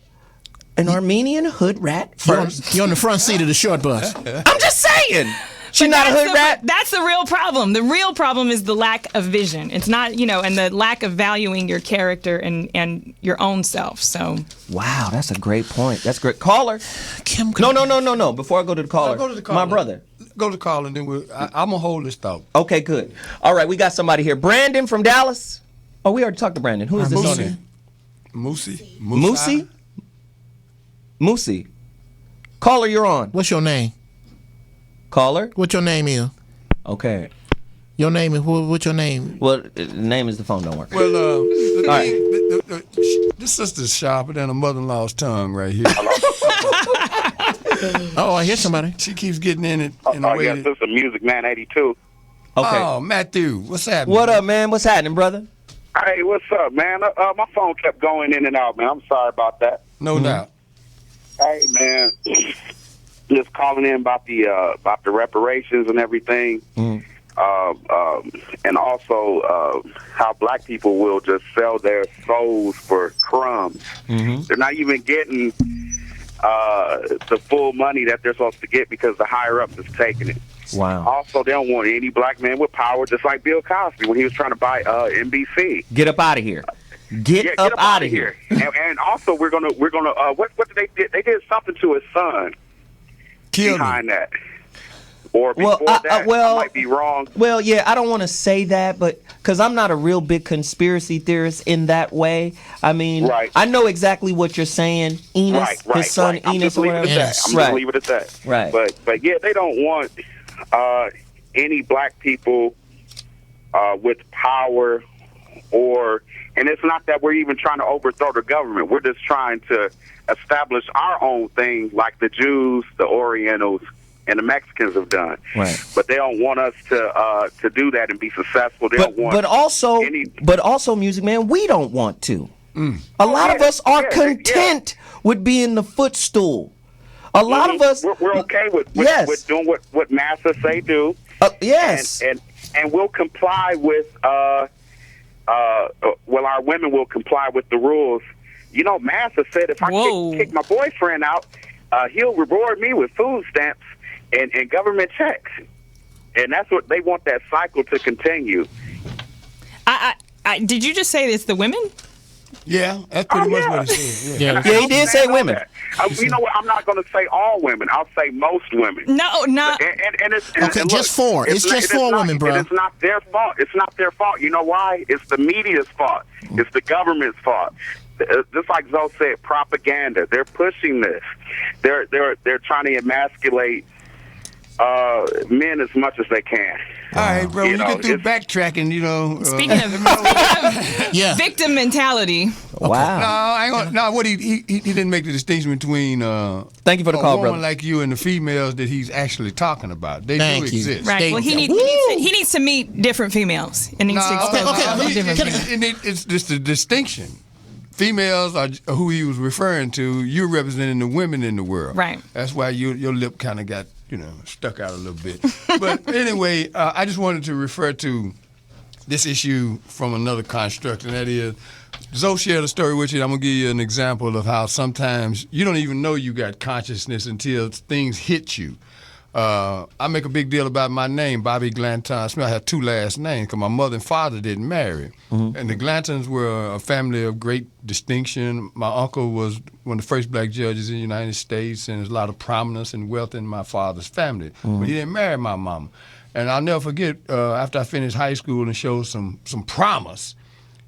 B: an Armenian hood rat first.
C: You're on the front seat of the short bus.
B: I'm just saying. She's not a hood rat.
D: That's the real problem. The real problem is the lack of vision. It's not, and the lack of valuing your character and your own self. So.
B: Wow, that's a great point. That's great. Caller.
C: Kim.
B: No. Before I go to the caller.
E: Go to the caller.
B: My brother.
E: Go to the caller, and then I'm going to hold this thought.
B: Okay, good. All right, we got somebody here. Brandon from Dallas. Oh, we already talked to Brandon. Who is this on here?
E: Moosey.
B: Moosey. Caller, you're on.
C: What's your name?
B: Caller?
C: What your name is?
B: Okay.
C: Your name is what's your name?
B: Well, the name is the phone don't work.
E: Well,
B: right.
E: this sister's sharper than a mother-in-law's tongue right here.
C: Oh, I hear somebody.
E: She keeps getting in it in a way.
H: Yes, this is Music Man 82.
B: Okay.
E: Oh, Matthew, what's happening?
B: What up, man? What's happening, brother?
H: Hey, what's up, man? My phone kept going in and out, man. I'm sorry about that.
E: No doubt.
H: Hey, man, just calling in about the reparations and everything, and also how black people will just sell their souls for crumbs. They're not even getting
J: the full money that they're supposed to get because the higher ups is taking it.
B: Wow.
J: Also, they don't want any black man with power, just like Bill Cosby when he was trying to buy NBC.
B: Get up out of here. Get up out of here.
J: And also, we're gonna what did they did? They did something to his son.
E: Killed
J: behind
E: him.
J: that. Or before I might be wrong.
B: Well, yeah, I don't want to say that, but because I'm not a real big conspiracy theorist in that way. I mean, I know exactly what you're saying. Enos, his son Enos, or whatever.
J: I'm just leave it at that.
B: Right.
J: But yeah, they don't want any black people with power, and it's not that we're even trying to overthrow the government. We're just trying to establish our own thing, like the Jews, the Orientals, and the Mexicans have done.
B: Right.
J: But they don't want us to do that and be successful. They don't want
B: but also, Music Man, we don't want to. A lot of us are content with being the footstool. A lot of us
J: we're okay with doing what massa say do.
B: Yes.
J: And we'll comply with our women will comply with the rules. You know, massa said if I kick my boyfriend out, he'll reward me with food stamps and government checks. And that's what they want, that cycle to continue.
D: Did you just say it's the women?
E: Yeah, that's pretty much what he said.
B: Yeah, he did say women.
J: You know what? I'm not going to say all women. I'll say most women.
D: No, not.
J: And it's,
C: okay,
J: and
C: just four. It's just four women, bro.
J: It's not their fault. It's not their fault. You know why? It's the media's fault. It's the government's fault. Just like Zoe said, propaganda. They're pushing this. They're trying to emasculate men as much as they can.
E: All right, bro. You get through backtracking, you know.
D: Speaking of victim mentality.
B: Wow.
E: No, I ain't gonna, no. What he didn't make the distinction between.
B: Thank you for the call, brother.
E: A woman like you and the females that he's actually talking about. They do exist.
D: Right. Well, he needs to meet different females and needs to expose different females.
E: It's just a distinction. Females are who he was referring to. You're representing the women in the world.
D: Right.
E: That's why your lip kind of got, stuck out a little bit. But anyway, I just wanted to refer to this issue from another construct, and that is, Zoe shared a story with you. I'm going to give you an example of how sometimes you don't even know you got consciousness until things hit you. I make a big deal about my name, Bobby Glanton Smith. I have two last names because my mother and father didn't marry. Mm-hmm. And the Glantons were a family of great distinction. My uncle was one of the first black judges in the United States, and there's a lot of prominence and wealth in my father's family. Mm-hmm. But he didn't marry my mama. And I'll never forget, after I finished high school and showed some promise,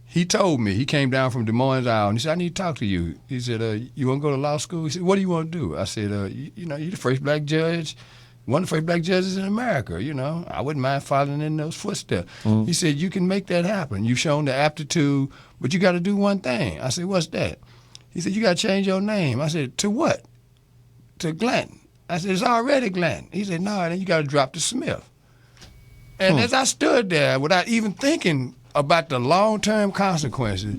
E: he told me, he came down from Des Moines, Iowa, and he said, I need to talk to you. He said, you want to go to law school? He said, what do you want to do? I said, you're the first black judge. One of the first black judges in America, I wouldn't mind following in those footsteps. Mm-hmm. He said, you can make that happen. You've shown the aptitude, but you got to do one thing. I said, what's that? He said, you got to change your name. I said, to what? To Glanton. I said, it's already Glanton. He said, no, then you got to drop to Smith. And as I stood there, without even thinking about the long-term consequences,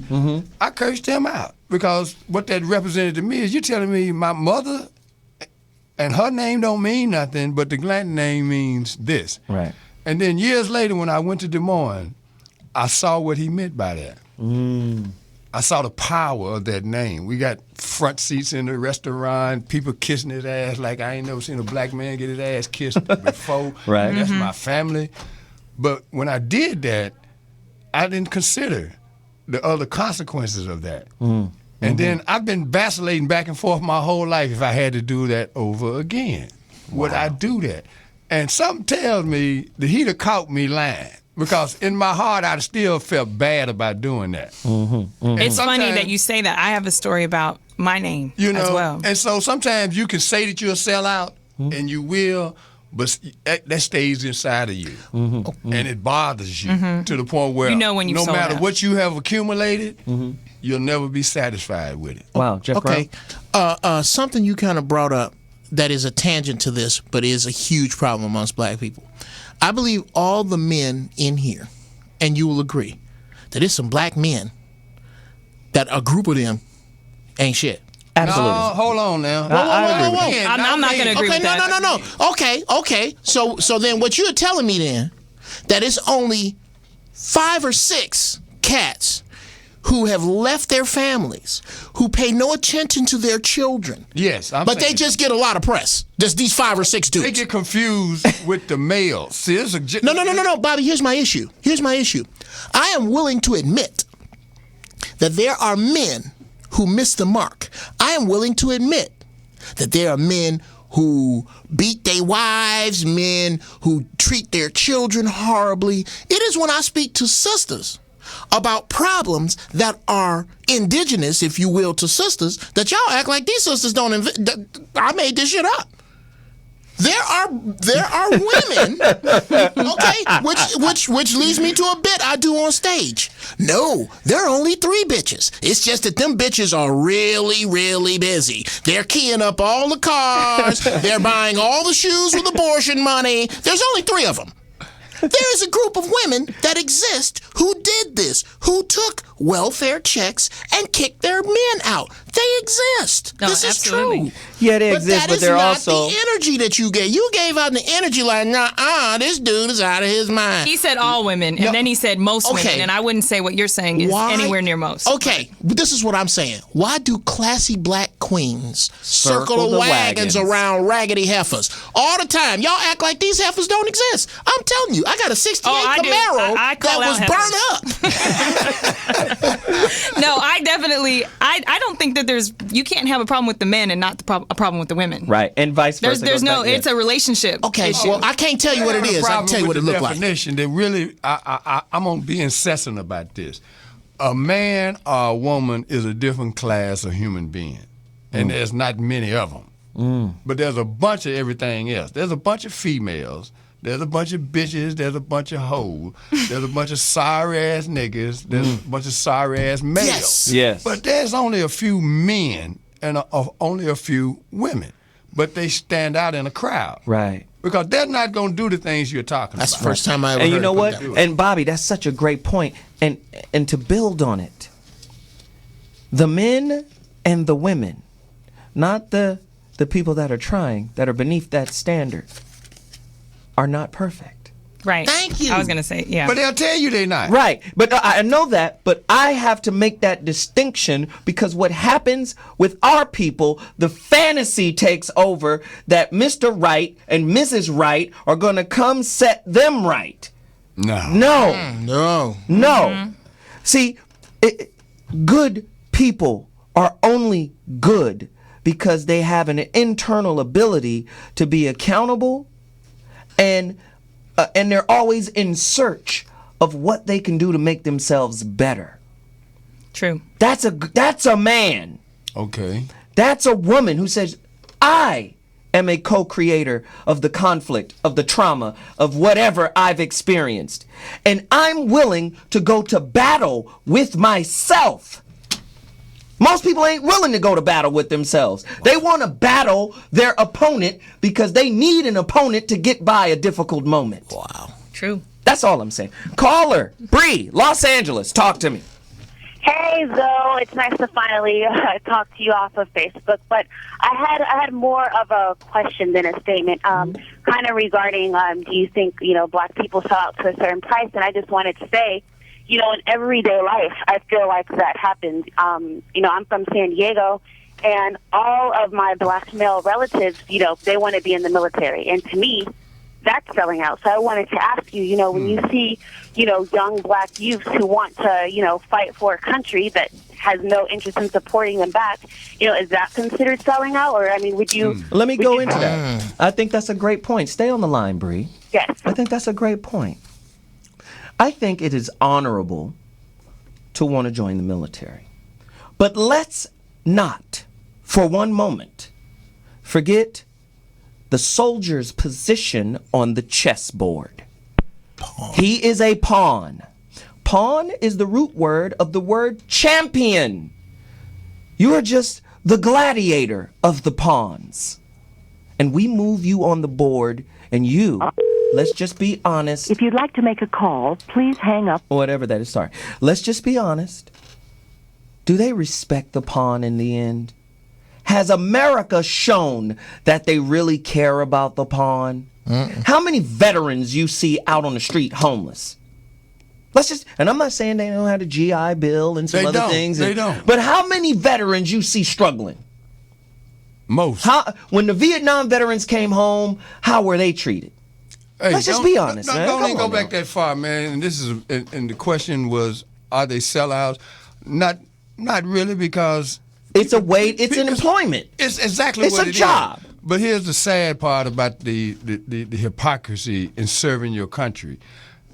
E: I cursed him out, because what that represented to me is, you're telling me my mother and her name don't mean nothing, but the Glanton name means this.
B: Right.
E: And then years later, when I went to Des Moines, I saw what he meant by that. I saw the power of that name. We got front seats in the restaurant, people kissing his ass like I ain't never seen a black man get his ass kissed before.
B: Right.
E: That's my family. But when I did that, I didn't consider the other consequences of that. And then I've been vacillating back and forth my whole life. If I had to do that over again, would I do that? And something tells me that he'd have caught me lying, because in my heart I still felt bad about doing that.
D: It's funny that you say that. I have a story about my name as well.
E: And so sometimes you can say that you're a sellout, and you will, but that stays inside of you, and it bothers you to the point where
D: when you've
E: no
D: sold
E: matter
D: out.
E: what you have accumulated, you'll never be satisfied with it.
B: Wow, Jeff
C: Okay, something you kind of brought up that is a tangent to this, but is a huge problem amongst black people. I believe all the men in here, and you will agree, that there's some black men that a group of them ain't shit.
B: Absolutely.
E: No, hold on now.
D: I'm not going to agree with that.
C: No. Okay. So then what you're telling me then, that it's only 5 or 6 cats who have left their families, who pay no attention to their children.
E: Yes,
C: but they just get a lot of press. Just these 5 or 6 dudes.
E: They get confused with the males. See,
C: No, Bobby, here's my issue. I am willing to admit that there are men who miss the mark. I am willing to admit that there are men who beat their wives, men who treat their children horribly. It is when I speak to sisters about problems that are indigenous, if you will, to sisters, that y'all act like these sisters don't I made this shit up. There are women, okay, which leads me to a bit I do on stage. No, there are only 3 bitches. It's just that them bitches are really, really busy. They're keying up all the cars. They're buying all the shoes with abortion money. There's only 3 of them. There is a group of women that exist who did this, who took welfare checks and kicked their men out. They exist.
D: No,
C: this
D: absolutely.
C: is true.
B: Yeah, they exist, but they're
C: that is
B: also
C: not the energy that you gave. You gave out the energy like, this dude is out of his mind.
D: He said all women, and then he said most women, and I wouldn't say what you're saying is anywhere near most.
C: Okay, but this is what I'm saying. Why do classy black queens circle the wagons around raggedy heifers all the time? Y'all act like these heifers don't exist. I'm telling you, I got a 68 Camaro that was burned up.
D: No, I definitely, I don't think that you can't have a problem with the men and not a problem with the women.
B: Right, and vice versa.
D: There's no, it's a relationship.
C: Okay, well, I can't tell you what it is. I can tell you what it looks like.
E: Definition that really, I'm gonna be incessant about this. A man or a woman is a different class of human being, and there's not many of them. But there's a bunch of everything else. There's a bunch of females. There's a bunch of bitches. There's a bunch of hoes. There's a bunch of sorry-ass niggas. There's a bunch of sorry-ass males.
B: Yes.
E: But there's only a few men and only a few women. But they stand out in a crowd.
B: Right.
E: Because they're not going to do the things you're talking
C: That's
E: about.
C: the first time I ever heard
B: And you know
C: it
B: what?
C: that way.
B: And Bobby, that's such a great point. And to build on it, the men and the women, not the people that are trying, that are beneath that standard, are not perfect.
D: Right.
C: Thank you.
D: I was going to say, yeah.
E: But they'll tell you they're not.
B: Right. But I know that, but I have to make that distinction because what happens with our people, the fantasy takes over that Mr. Right and Mrs. Right are going to come set them right.
E: No.
B: No. See, good people are only good because they have an internal ability to be accountable, and they're always in search of what they can do to make themselves better.
D: True.
B: That's a man.
E: Okay.
B: That's a woman who says, I am a co-creator of the conflict, of the trauma, of whatever I've experienced. And I'm willing to go to battle with myself. Most people ain't willing to go to battle with themselves. They want to battle their opponent because they need an opponent to get by a difficult moment.
C: Wow.
D: True.
B: That's all I'm saying. Caller, Bree, Los Angeles, talk to me.
K: Hey, Zoe, it's nice to finally talk to you off of Facebook. But I had more of a question than a statement, kind of regarding do you think black people sell out to a certain price? And I just wanted to say, in everyday life, I feel like that happens. I'm from San Diego, and all of my black male relatives, they want to be in the military. And to me, that's selling out. So I wanted to ask you, when you see, young black youths who want to, fight for a country that has no interest in supporting them back, is that considered selling out? Or, would you...
B: Let me go into that. I think that's a great point. Stay on the line, Bree.
K: Yes.
B: I think that's a great point. I think it is honorable to want to join the military. But let's not, for one moment, forget the soldier's position on the chessboard. He is a pawn. Pawn is the root word of the word champion. You are just the gladiator of the pawns. And we move you on the board, and you... Let's just be honest.
L: If you'd like to make a call, please hang up.
B: Whatever that is, sorry. Let's just be honest. Do they respect the pawn in the end? Has America shown that they really care about the pawn? How many veterans you see out on the street homeless? And I'm not saying they don't have the GI Bill and some other things.
E: They don't.
B: But how many veterans you see struggling?
E: Most.
B: When the Vietnam veterans came home, how were they treated?
E: Hey,
B: Let's just be honest, man.
E: Don't even go
B: Come on
E: back that far, man. And this is, and the question was, are they sellouts? Not really, because
B: it's a way. It's an employment.
E: It's exactly
B: it's
E: what
B: a
E: it
B: job.
E: is. But here's the sad part about the hypocrisy in serving your country.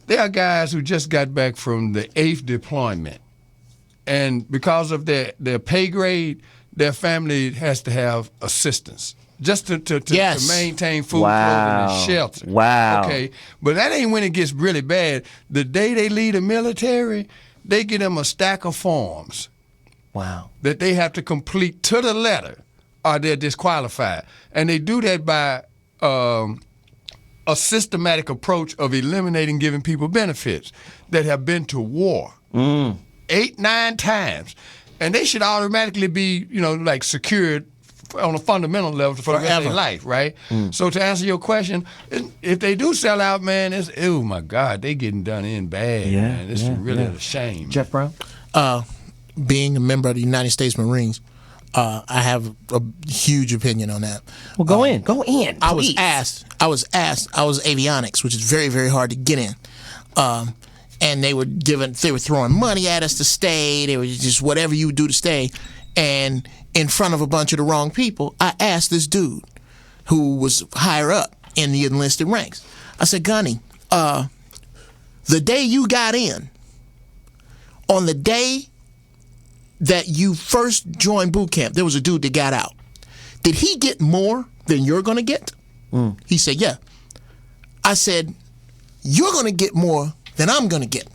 E: There are guys who just got back from the 8th deployment, and because of their pay grade, their family has to have assistance just to maintain food, clothing, and shelter.
B: Wow.
E: Okay, but that ain't when it gets really bad. The day they leave the military, they get them a stack of forms.
B: Wow.
E: That they have to complete to the letter, or they're disqualified, and they do that by a systematic approach of eliminating giving people benefits that have been to war 8, 9 times. And they should automatically be, like secured on a fundamental level for the rest of their life, right? So to answer your question, if they do sell out, man, it's, oh my God, they getting done in bad, man. It's really a shame.
B: Jeff Brown?
C: Being a member of the United States Marines, I have a huge opinion on that.
B: Well, go in. Please.
C: I was asked, I was avionics, which is very, very hard to get in. And they were throwing money at us to stay. They were just whatever you would do to stay. And in front of a bunch of the wrong people, I asked this dude who was higher up in the enlisted ranks. I said, Gunny, the day you got in, on the day that you first joined boot camp, there was a dude that got out. Did he get more than you're going to get? He said, yeah. I said, you're going to get more than I'm going to get.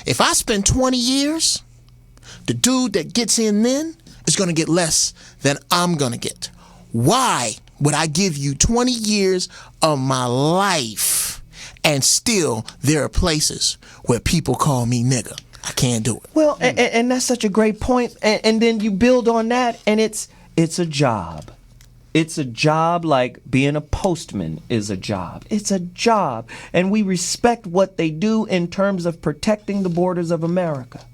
C: If I spend 20 years, the dude that gets in then is going to get less than I'm going to get. Why would I give you 20 years of my life and still there are places where people call me nigga? I can't do it.
B: Well, and that's such a great point. And then you build on that, and it's a job. It's a job like being a postman is a job. It's a job. And we respect what they do in terms of protecting the borders of America.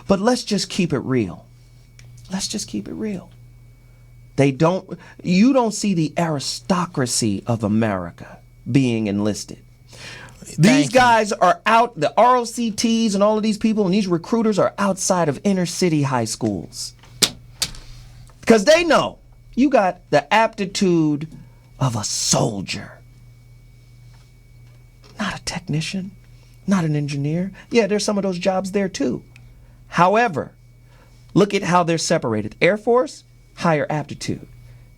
B: But let's just keep it real. Let's just keep it real. You don't see the aristocracy of America being enlisted. These guys are out, the ROCTs and all of these people and these recruiters are outside of inner city high schools. Because they know you got the aptitude of a soldier. Not a technician, not an engineer. Yeah, there's some of those jobs there too. However, look at how they're separated. Air Force, higher aptitude,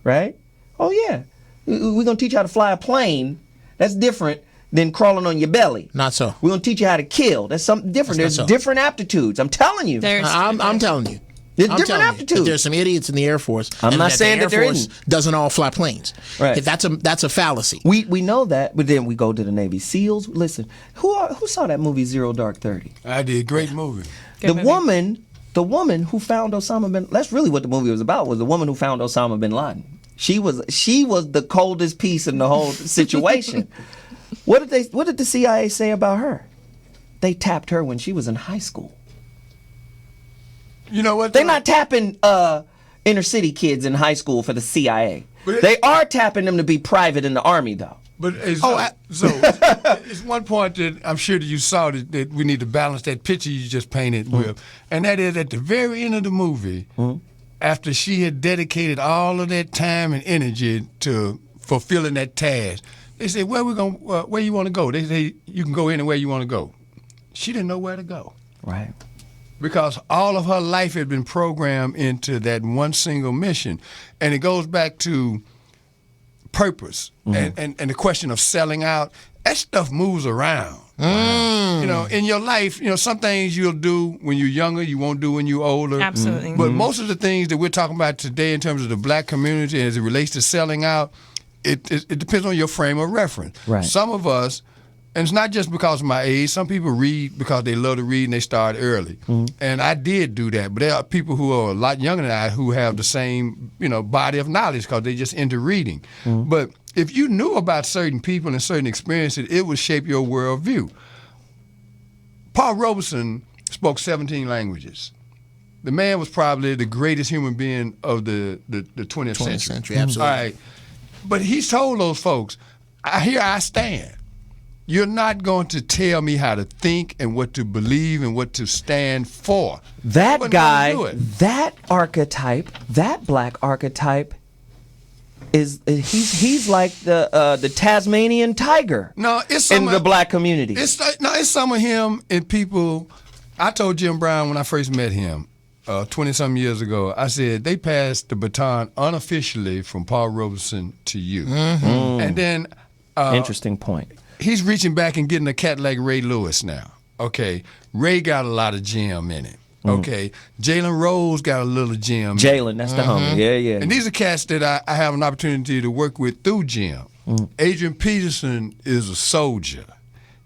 B: right? Oh yeah, we're going to teach you how to fly a plane. That's different than crawling on your belly.
C: Not so.
B: We're going to teach you how to kill. That's something different. There's different aptitudes. I'm telling you.
C: I'm telling you.
B: There's different aptitudes.
C: There's some idiots in the Air Force.
B: I'm not saying that there isn't.
C: Doesn't all fly planes.
B: Right.
C: That's a fallacy.
B: We know that, but then we go to the Navy SEALs. Listen, who saw that movie Zero Dark 30?
E: I did. Great movie.
B: The woman who found Osama bin. That's really what the movie was about. Was the woman who found Osama bin Laden. She was the coldest piece in the whole situation. What did the CIA say about her? They tapped her when she was in high school.
E: You know what?
B: They're not tapping inner city kids in high school for the CIA. They are tapping them to be private in the Army, though.
E: But it's one point that I'm sure that you saw that we need to balance that picture you just painted with, and that is at the very end of the movie, after she had dedicated all of that time and energy to fulfilling that task. They say, where you want to go? They say, you can go anywhere you want to go. She didn't know where to go.
B: Right.
E: Because all of her life had been programmed into that one single mission. And it goes back to purpose and the question of selling out. That stuff moves around. You know, in your life, some things you'll do when you're younger, you won't do when you're older.
D: Absolutely.
E: But most of the things that we're talking about today in terms of the black community as it relates to selling out, it depends on your frame of reference.
B: Right.
E: Some of us, and it's not just because of my age, some people read because they love to read and they start early. And I did do that. But there are people who are a lot younger than I who have the same, body of knowledge because they just into reading. But if you knew about certain people and certain experiences, it would shape your worldview. Paul Robeson spoke 17 languages. The man was probably the greatest human being of the 20th century.
C: Absolutely.
E: All right. But he's told those folks, here I stand. You're not going to tell me how to think and what to believe and what to stand for.
B: That
E: Wasn't
B: guy,
E: gonna do it.
B: that archetype, that black archetype, he's like the Tasmanian tiger.
E: No, it's
B: in the black community.
E: It's some of him and people. I told Jim Brown when I first met him 20-some years ago, I said, they passed the baton unofficially from Paul Robeson to you. And then...
B: Interesting point.
E: He's reaching back and getting a cat like Ray Lewis now. Okay, Ray got a lot of Jim in it. Okay, Jalen Rose got a little Jim.
B: Jalen, that's the homie. Yeah.
E: And these are cats that I have an opportunity to work with through Jim. Adrian Peterson is a soldier.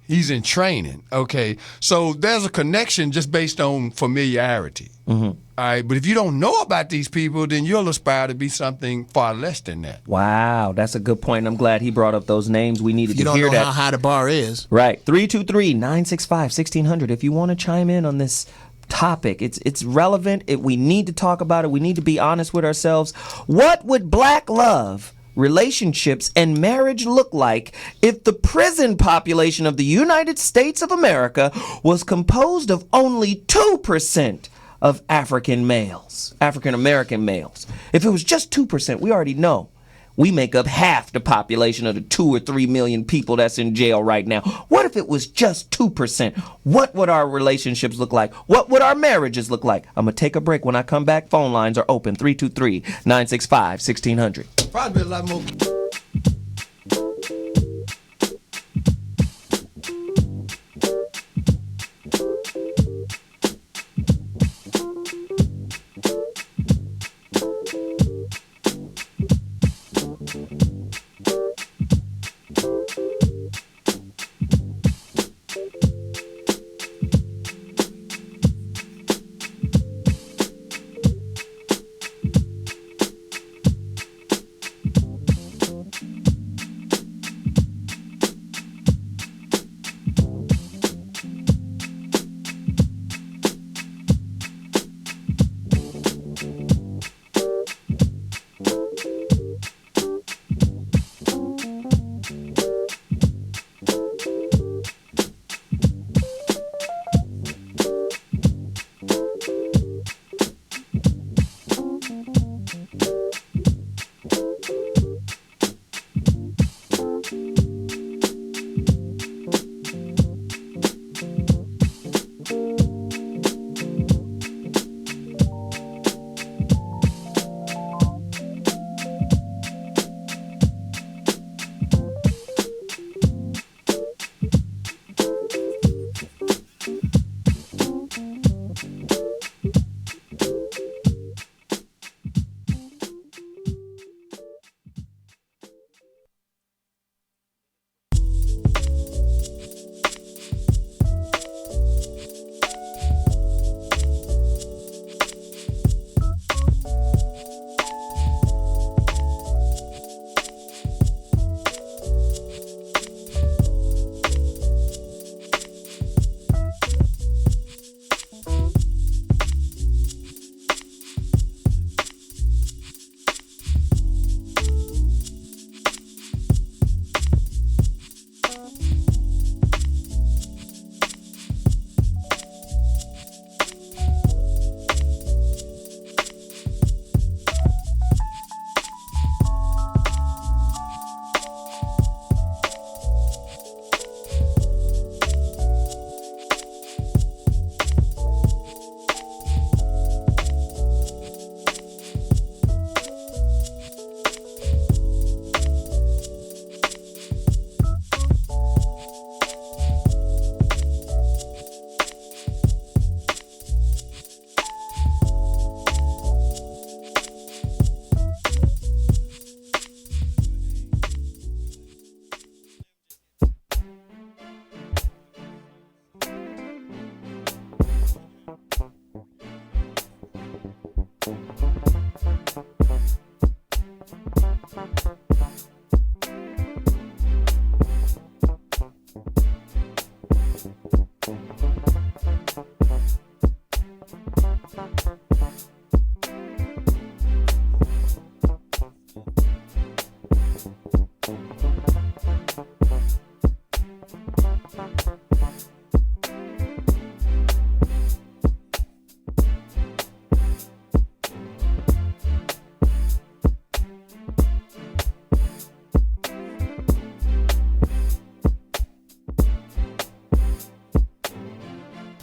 E: He's in training. Okay, so there's a connection just based on familiarity. All right, but if you don't know about these people, then you'll aspire to be something far less than that.
B: Wow, that's a good point. I'm glad he brought up those names. We needed to hear that.
C: You don't know how high the bar is.
B: Right. 323-965-1600. If you want to chime in on this topic, it's relevant. We need to talk about it. We need to be honest with ourselves. What would black love, relationships, and marriage look like if the prison population of the United States of America was composed of only 2% of African American males? If it was just 2%, we already know we make up half the population of the 2 or 3 million people that's in jail right now. What if it was just 2%? What would our relationships look like? What would our marriages look like? I'm going to take a break. When I come back, phone lines are open. 323-965-1600.
E: Probably a lot more.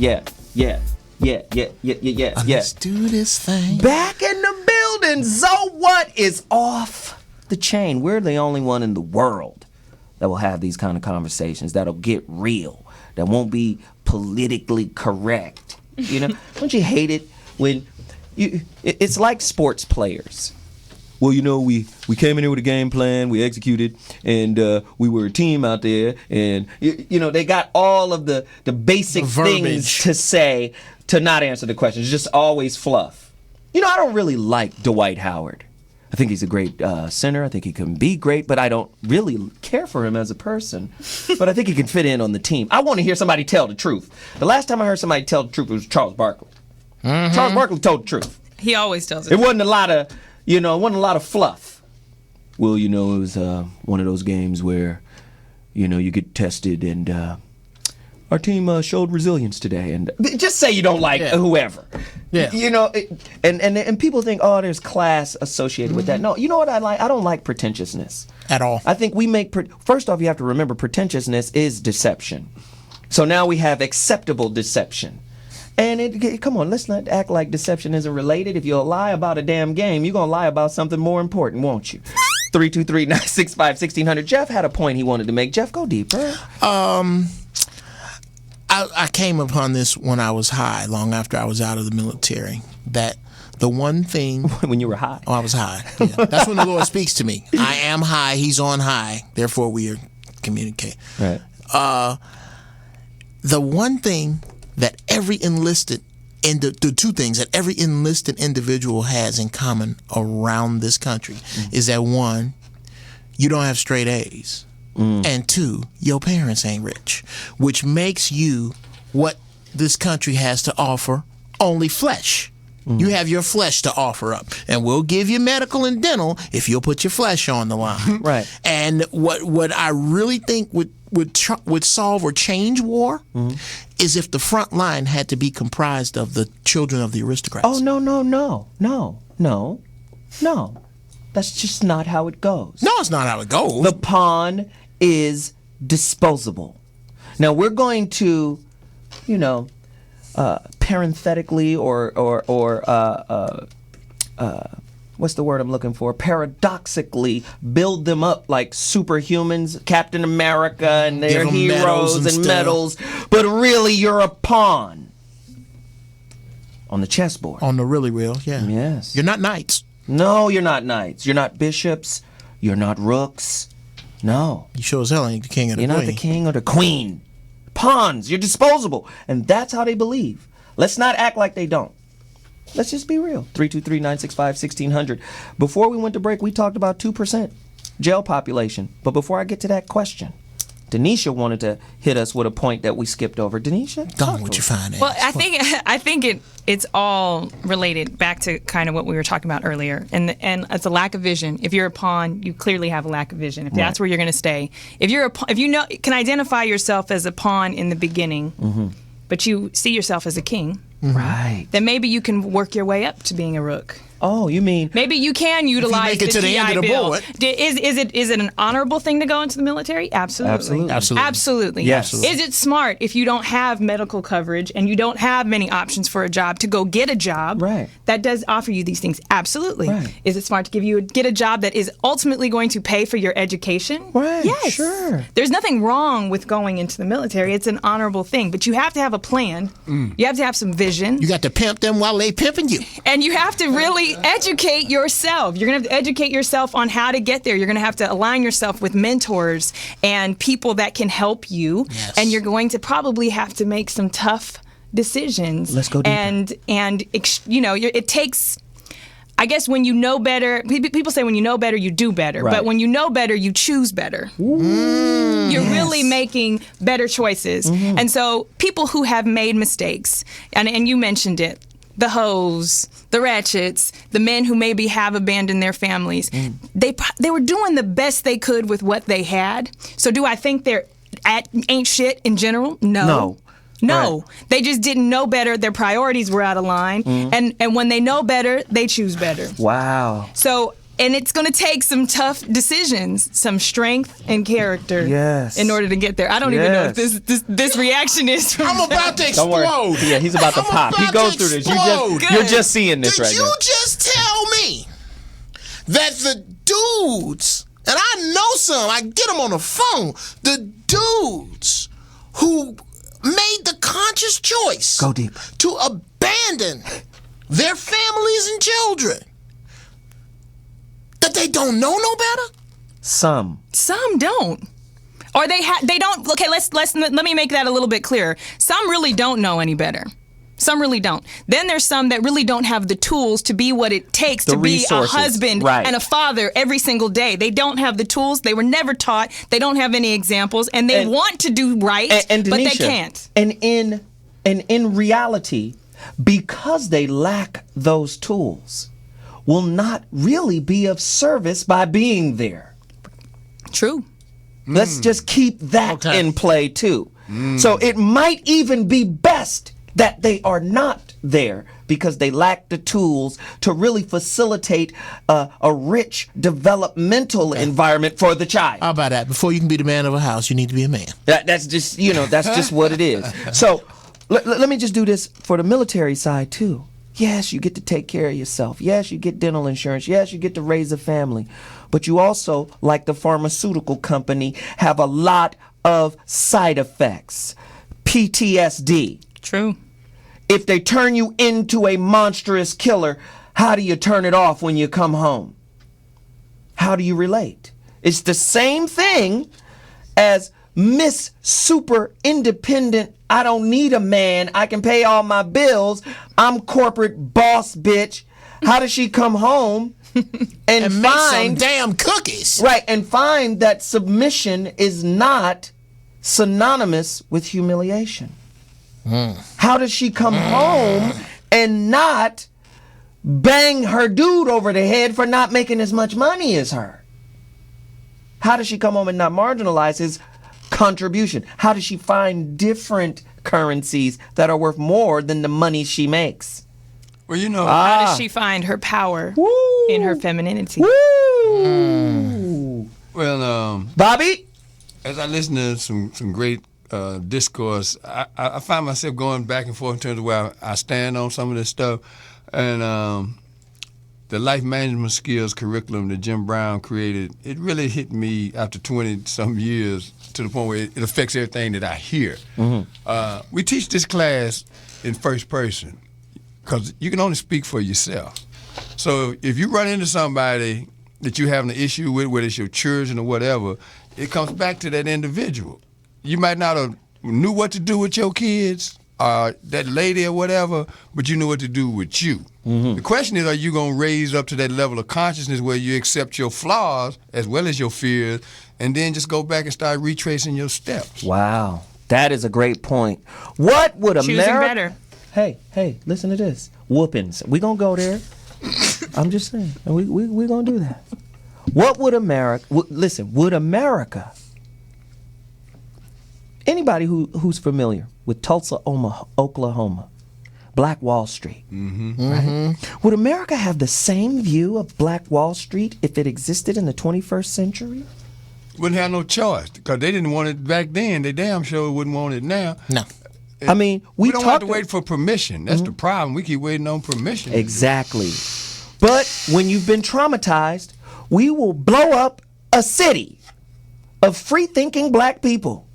B: Yeah.
C: Let's do this thing.
B: Back in the building. So what is off the chain? We're the only one in the world that will have these kind of conversations, that'll get real, that won't be politically correct. You know, don't you hate it when it's like sports players. Well, you know, we came in here with a game plan, we executed, and we were a team out there, and you know, they got all of the basic things to say to not answer the question. It's just always fluff. You know, I don't really like Dwight Howard. I think he's a great center. I think he can be great, but I don't really care for him as a person. But I think he can fit in on the team. I want to hear somebody tell the truth. The last time I heard somebody tell the truth was Charles Barkley. Mm-hmm. Charles Barkley told the truth.
D: He always tells it.
B: It wasn't a lot of fluff. Well, you know, it was one of those games where, you know, you get tested, and our team showed resilience today. And just say you don't like whoever. Yeah. You know, and people think, oh, there's class associated with that. No, you know what I like? I don't like pretentiousness.
C: At all.
B: I think we make, first off, you have to remember pretentiousness is deception. So now we have acceptable deception. And come on, let's not act like deception isn't related. If you'll lie about a damn game, you're going to lie about something more important, won't you? 323-965-1600. Jeff had a point he wanted to make. Jeff, go deeper.
C: I came upon this when I was high, long after I was out of the military, that the one thing...
B: When you were high?
C: Oh, I was high. Yeah. That's when the Lord speaks to me. I am high, he's on high, therefore we communicate.
B: Right.
C: The one thing that every enlisted, the two things that every enlisted individual has in common around this country is that, one, you don't have straight A's. And two, your parents ain't rich, which makes you what this country has to offer, only flesh. You have your flesh to offer up, and we'll give you medical and dental if you'll put your flesh on the line.
B: Right.
C: And what I really think would solve or change war is if the front line had to be comprised of the children of the aristocrats.
B: Oh, no. That's just not how it goes.
C: No, it's not how it goes.
B: The pawn is disposable. Now, we're going to, you know, parenthetically or what's the word I'm looking for? Paradoxically build them up like superhumans, Captain America, and they're heroes and medals. But really, you're a pawn on the chessboard.
C: On the really real, yeah.
B: Yes.
C: You're not knights.
B: No, you're not knights. You're not bishops. You're not rooks. No.
C: You sure as hell ain't the king or the queen.
B: You're not the king or the queen. Pawns. You're disposable. And that's how they believe. Let's not act like they don't. Let's just be real. 323-965-1600. Before we went to break, we talked about 2% jail population. But before I get to that question, Denisha wanted to hit us with a point that we skipped over. Denisha?
C: Go on with your fine ass.
D: Well, I think it's all related back to kind of what we were talking about earlier. And it's a lack of vision. If you're a pawn, you clearly have a lack of vision. If that's where you're going to stay. If you can identify yourself as a pawn in the beginning, but you see yourself as a king,
B: right?
D: Then maybe you can work your way up to being a rook.
B: Oh, you mean
D: maybe you can utilize
C: the GI Bill?
D: Is it an honorable thing to go into the military? Absolutely.
B: Yes.
D: Is it smart if you don't have medical coverage and you don't have many options for a job to go get a job?
B: Right.
D: That does offer you these things. Absolutely.
B: Right.
D: Is it smart to get a job that is ultimately going to pay for your education?
B: Right.
D: Yes.
B: Sure.
D: There's nothing wrong with going into the military. It's an honorable thing, but you have to have a plan. You have to have some vision.
C: You got to pimp them while they pimping you.
D: And you have to really educate yourself. You're going to have to educate yourself on how to get there. You're going to have to align yourself with mentors and people that can help you.
C: Yes.
D: And you're going to probably have to make some tough decisions.
B: Let's go deeper.
D: And you know, it takes, I guess, when you know better, people say when you know better, you do better.
B: Right.
D: But when you know better, you choose better. You're really making better choices. And so people who have made mistakes, and you mentioned it, the hoes, the ratchets, the men who maybe have abandoned their families, they were doing the best they could with what they had. So do I think they're ain't shit in general? No. Right. They just didn't know better. Their priorities were out of line. And when they know better, they choose better.
B: Wow.
D: So And it's going to take some tough decisions, some strength and character
B: Yes.
D: in order to get there. I don't even know if
B: Yes.
D: this reaction is from
C: I'm about to
B: Don't worry.
C: explode.
B: Yeah, he's about to
C: I'm
B: pop. He
C: about
B: goes
C: to
B: through this.
C: explode.
B: You're just seeing this
C: Did
B: right
C: you
B: now.
C: just tell me that the dudes, and I know some, I get them on the phone, the dudes who made the conscious choice
B: Go deep.
C: to abandon their families and children, that they don't know no better?
B: Some.
D: Some don't. Or they don't. Okay, let me make that a little bit clearer. Some really don't know any better. Some really don't. Then there's some that really don't have the tools to be what it takes
B: The
D: to be
B: resources.
D: a husband
B: Right.
D: and a father every single day. They don't have the tools. They were never taught. They don't have any examples, and they want to do right,
B: and
D: but they
B: Denisha,
D: can't.
B: And in reality, because they lack those tools, will not really be of service by being there.
D: True.
B: Let's just keep that in play too. So it might even be best that they are not there because they lack the tools to really facilitate a rich developmental environment for the child.
C: How about that? Before you can be the man of a house, you need to be a man.
B: That's just, that's just what it is. So let me just do this for the military side too. Yes, you get to take care of yourself. Yes, you get dental insurance. Yes, you get to raise a family. But you also, like the pharmaceutical company, have a lot of side effects. PTSD.
D: True.
B: If they turn you into a monstrous killer, how do you turn it off when you come home? How do you relate? It's the same thing as Miss Super Independent. I don't need a man. I can pay all my bills. I'm corporate boss bitch. How does she come home and
C: make some
B: find
C: damn cookies?
B: Right, and find that submission is not synonymous with humiliation. How does she come home and not bang her dude over the head for not making as much money as her? How does she come home and not marginalize his contribution? How does she find different currencies that are worth more than the money she makes?
E: Well,
D: How does she find her power in her femininity?
E: Well,
B: Bobby?
E: As I listen to some great discourse, I find myself going back and forth in terms of where I stand on some of this stuff. And the life management skills curriculum that Jim Brown created, it really hit me after 20-some years to the point where it affects everything that I hear. We teach this class in first person because you can only speak for yourself. So if you run into somebody that you're having an issue with, whether it's your children or whatever, it comes back to that individual. You might not have knew what to do with your kids, that lady or whatever, but you knew what to do with you. The question is, are you going to raise up to that level of consciousness where you accept your flaws as well as your fears, and then just go back and start retracing your steps?
B: Wow, that is a great point. What would
D: Choosing
B: America...
D: better.
B: Hey, listen to this. Whoopings. We gonna go there. I'm just saying. We gonna do that. What would America... would America... Anybody who's familiar with Tulsa, Oklahoma, Black Wall Street, right? Would America have the same view of Black Wall Street if it existed in the 21st century?
E: Wouldn't have no choice because they didn't want it back then. They damn sure wouldn't want it now.
C: No.
B: I mean,
E: we don't have to wait for permission. That's the problem. We keep waiting on permission.
B: Exactly. But when you've been traumatized, we will blow up a city of free-thinking black people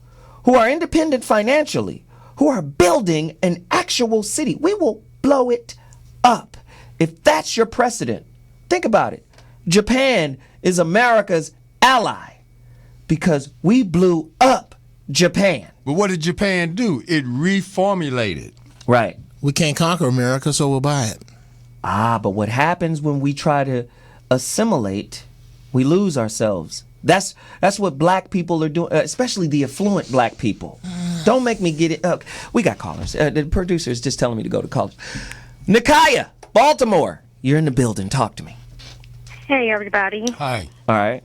B: who are independent financially, who are building an actual city. We will blow it up. If that's your precedent, think about it. Japan is America's ally because we blew up Japan.
E: But what did Japan do? It reformulated.
B: Right.
C: We can't conquer America, so we'll buy it.
B: But what happens when we try to assimilate, we lose ourselves. That's what black people are doing, especially the affluent black people. Don't make me get it. We got callers. The producer is just telling me to go to college. Nikaya, Baltimore, you're in the building. Talk to me.
M: Hey, everybody.
E: Hi.
B: All right.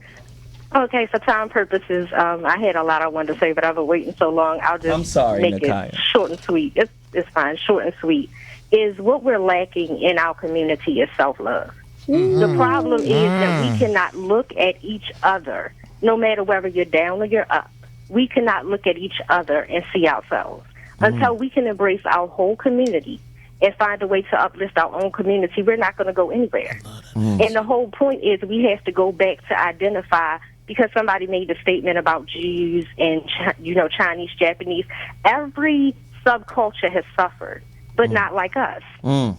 M: Okay, for time purposes, I had a lot I wanted to say, but I've been waiting so long. I'll just
B: I'm sorry,
M: make
B: Nikaya.
M: it short and sweet. It's fine, short and sweet. Is what we're lacking in our community is self-love. The problem is that we cannot look at each other, no matter whether you're down or you're up. We cannot look at each other and see ourselves. Until we can embrace our whole community and find a way to uplift our own community, we're not going to go anywhere. And the whole point is we have to go back to identify, because somebody made the statement about Jews and, Chinese, Japanese. Every subculture has suffered, but not like us.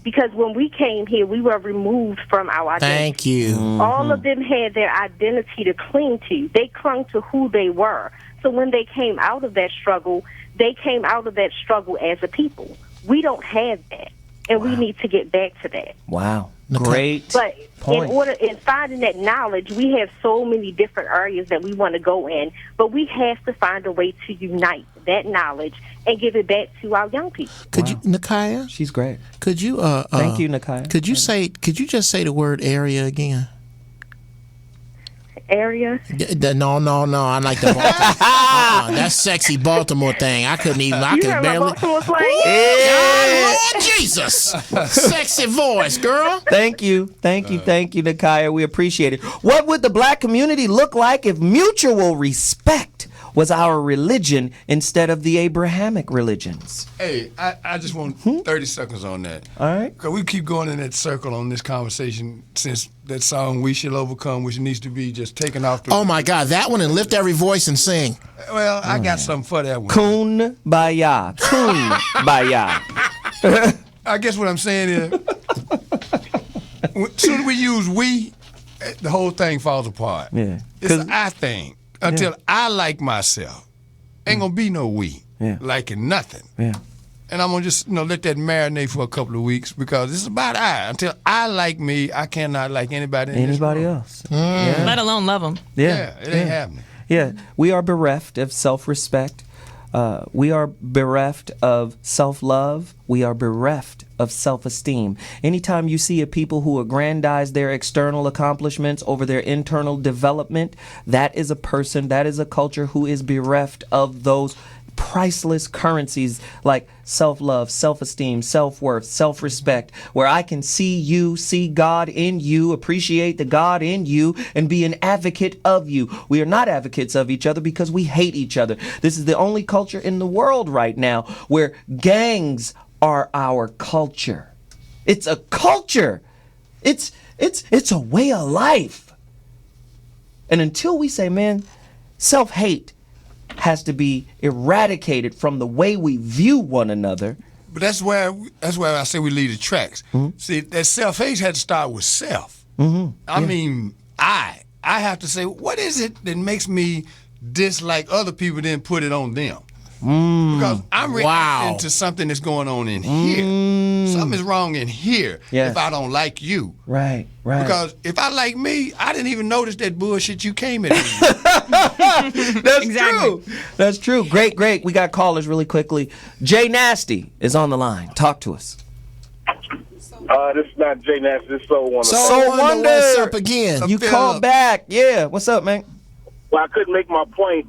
M: Because when we came here, we were removed from our identity.
C: Thank you.
M: All of them had their identity to cling to. They clung to who they were. So when they came out of that struggle, they came out of that struggle as a people. We don't have that, and we need to get back to that.
B: Wow. Great
M: But
B: point.
M: in finding that knowledge, we have so many different areas that we want to go in, but we have to find a way to unite that knowledge and give it back to our young people.
C: Could you, Nakaya?
B: She's great.
C: Could you?
B: Thank you, Nakaya.
C: Could you just say the word area again?
M: Area?
C: No. I like the Baltimore. That's sexy Baltimore thing. I couldn't even. I
M: You
C: could
M: heard my
C: barely.
M: Baltimore slang?
C: God, Lord Jesus, sexy voice, girl.
B: Thank you, Nakaya. We appreciate it. What would the black community look like if mutual respect was our religion instead of the Abrahamic religions?
E: Hey, I just want 30 seconds on that.
B: All right.
E: Because we keep going in that circle on this conversation since that song We Shall Overcome, which needs to be just taken off the...
C: Oh, my God, that one, and lift every voice and sing.
E: Well, I got something for that one.
B: Kumbaya.
E: I guess what I'm saying is, as soon as we use we, the whole thing falls apart.
B: Yeah.
E: It's an I thing. Until I like myself, ain't gonna be no we liking nothing.
B: Yeah.
E: And I'm gonna just let that marinate for a couple of weeks because it's about I. Until I like me, I cannot like anybody
B: else. Yeah.
D: Let alone love them.
B: Yeah.
E: It ain't happening.
B: Yeah, we are bereft of self-respect. We are bereft of self-love. We are bereft of self-esteem. Anytime you see a people who aggrandize their external accomplishments over their internal development, that is a person, that is a culture who is bereft of those priceless currencies like self-love, self-esteem, self-worth, self-respect, where I can see you, see God in you, appreciate the God in you, and be an advocate of you. We are not advocates of each other because we hate each other. This is the only culture in the world right now where gangs are our culture. It's a culture. It's a way of life. And until we say, man, self-hate has to be eradicated from the way we view one another.
E: But that's where I say we lead the tracks. See, that self-hate had to start with self. I mean, I have to say, what is it that makes me dislike other people, then put it on them? Because I'm reacting to something that's going on in here. Something is wrong in here if I don't like you.
B: Right.
E: Because if I like me, I didn't even notice that bullshit you came at me.
B: That's true. Great. We got callers really quickly. Jay Nasty is on the line. Talk to us.
N: This is not Jay Nasty. This is So Wonder.
B: So Wonder.
C: What's up again?
B: You called back. Yeah. What's up, man?
N: Well, I couldn't make my point.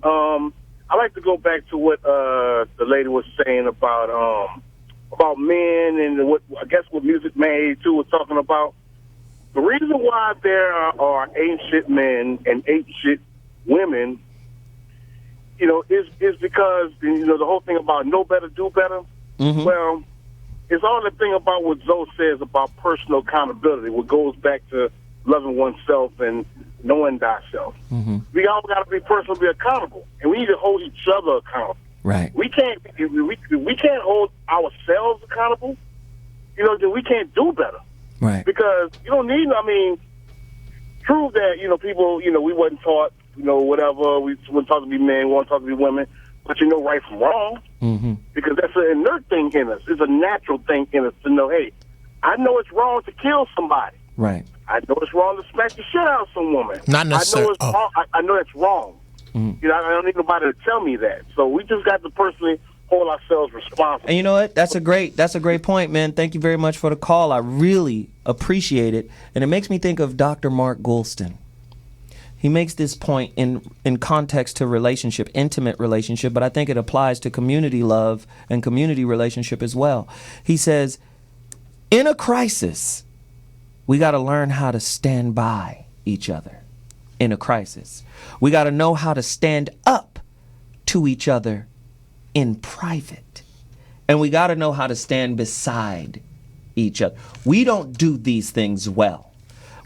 N: I like to go back to what the lady was saying about men and what Music Man 82 was talking about. The reason why there are ancient men and ancient women, is because the whole thing about know better, do better. Well, it's all the thing about what Zoe says about personal accountability, what goes back to loving oneself and knowing thyself. We all got to be personally accountable, and we need to hold each other accountable.
B: Right.
N: We can't hold ourselves accountable. Then we can't do better.
B: Right.
N: Because you don't need. Prove that people. We wasn't taught. Whatever. We weren't taught to be men. We weren't taught to be women. But right from wrong. Because that's an inert thing in us. It's a natural thing in us to know. Hey, I know it's wrong to kill somebody.
B: Right.
N: I know it's wrong to smack the shit out of some woman.
C: Not necessarily.
N: I know it's wrong. I know it's wrong. I don't need nobody to tell me that. So we just got to personally hold ourselves responsible.
B: And you know what? That's a great point, man. Thank you very much for the call. I really appreciate it. And it makes me think of Dr. Mark Goulston. He makes this point in context to relationship, intimate relationship, but I think it applies to community love and community relationship as well. He says, in a crisis, We got to learn how to stand by each other in a crisis. We got to know how to stand up to each other in private. And we got to know how to stand beside each other. We don't do these things well.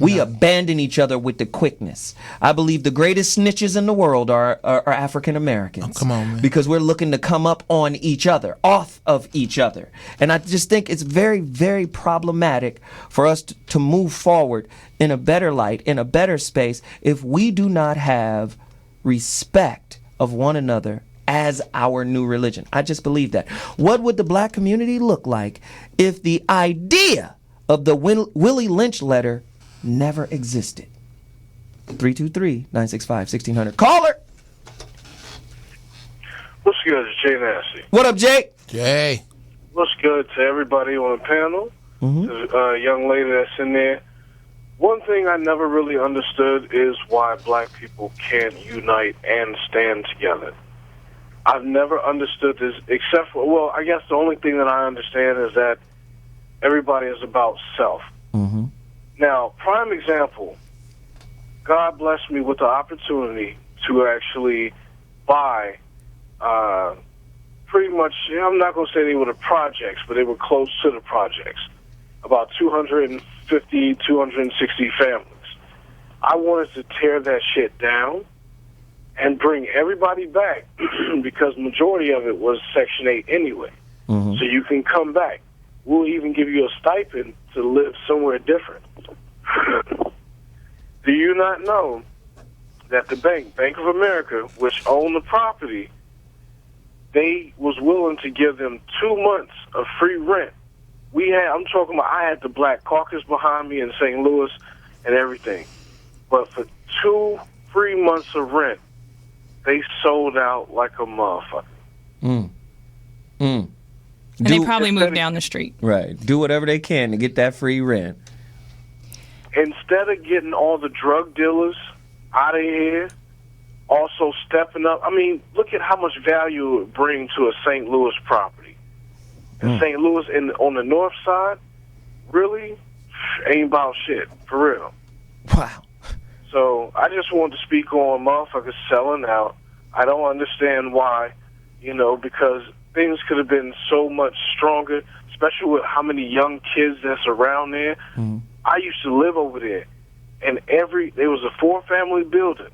B: We abandon each other with the quickness. I believe the greatest snitches in the world are African Americans.
C: Oh, come on, man.
B: Because we're looking to come up on each other, off of each other. And I just think it's very, very problematic for us to move forward in a better light, in a better space, if we do not have respect of one another as our new religion. I just believe that. What would the black community look like if the idea of the Willie Lynch letter never existed? 323-965-1600. Caller!
O: What's good? It's Jay Nasty.
B: What up, Jay?
C: Jay.
O: What's good to everybody on the panel? To the young lady that's in there. One thing I never really understood is why black people can't unite and stand together. I've never understood this, except for, well, I guess the only thing that I understand is that everybody is about self. Now, prime example, God blessed me with the opportunity to actually buy pretty much, I'm not going to say they were the projects, but they were close to the projects, about 250, 260 families. I wanted to tear that shit down and bring everybody back because majority of it was Section 8 anyway. So you can come back. We'll even give you a stipend to live somewhere different. Do you not know that the Bank of America, which owned the property, they was willing to give them 2 months of free rent. I'm talking about, I had the Black Caucus behind me in St. Louis and everything. But for 2 free months of rent, they sold out like a motherfucker.
D: And they probably moved down the street.
B: Right. Do whatever they can to get that free rent.
O: Instead of getting all the drug dealers out of here, also stepping up. I mean, look at how much value it would bring to a St. Louis property. In St. Louis, on the north side, really ain't about shit, for real.
B: Wow.
O: So I just wanted to speak on motherfuckers selling out. I don't understand why, because things could have been so much stronger, especially with how many young kids that's around there. I used to live over there, and there was a 4-family building.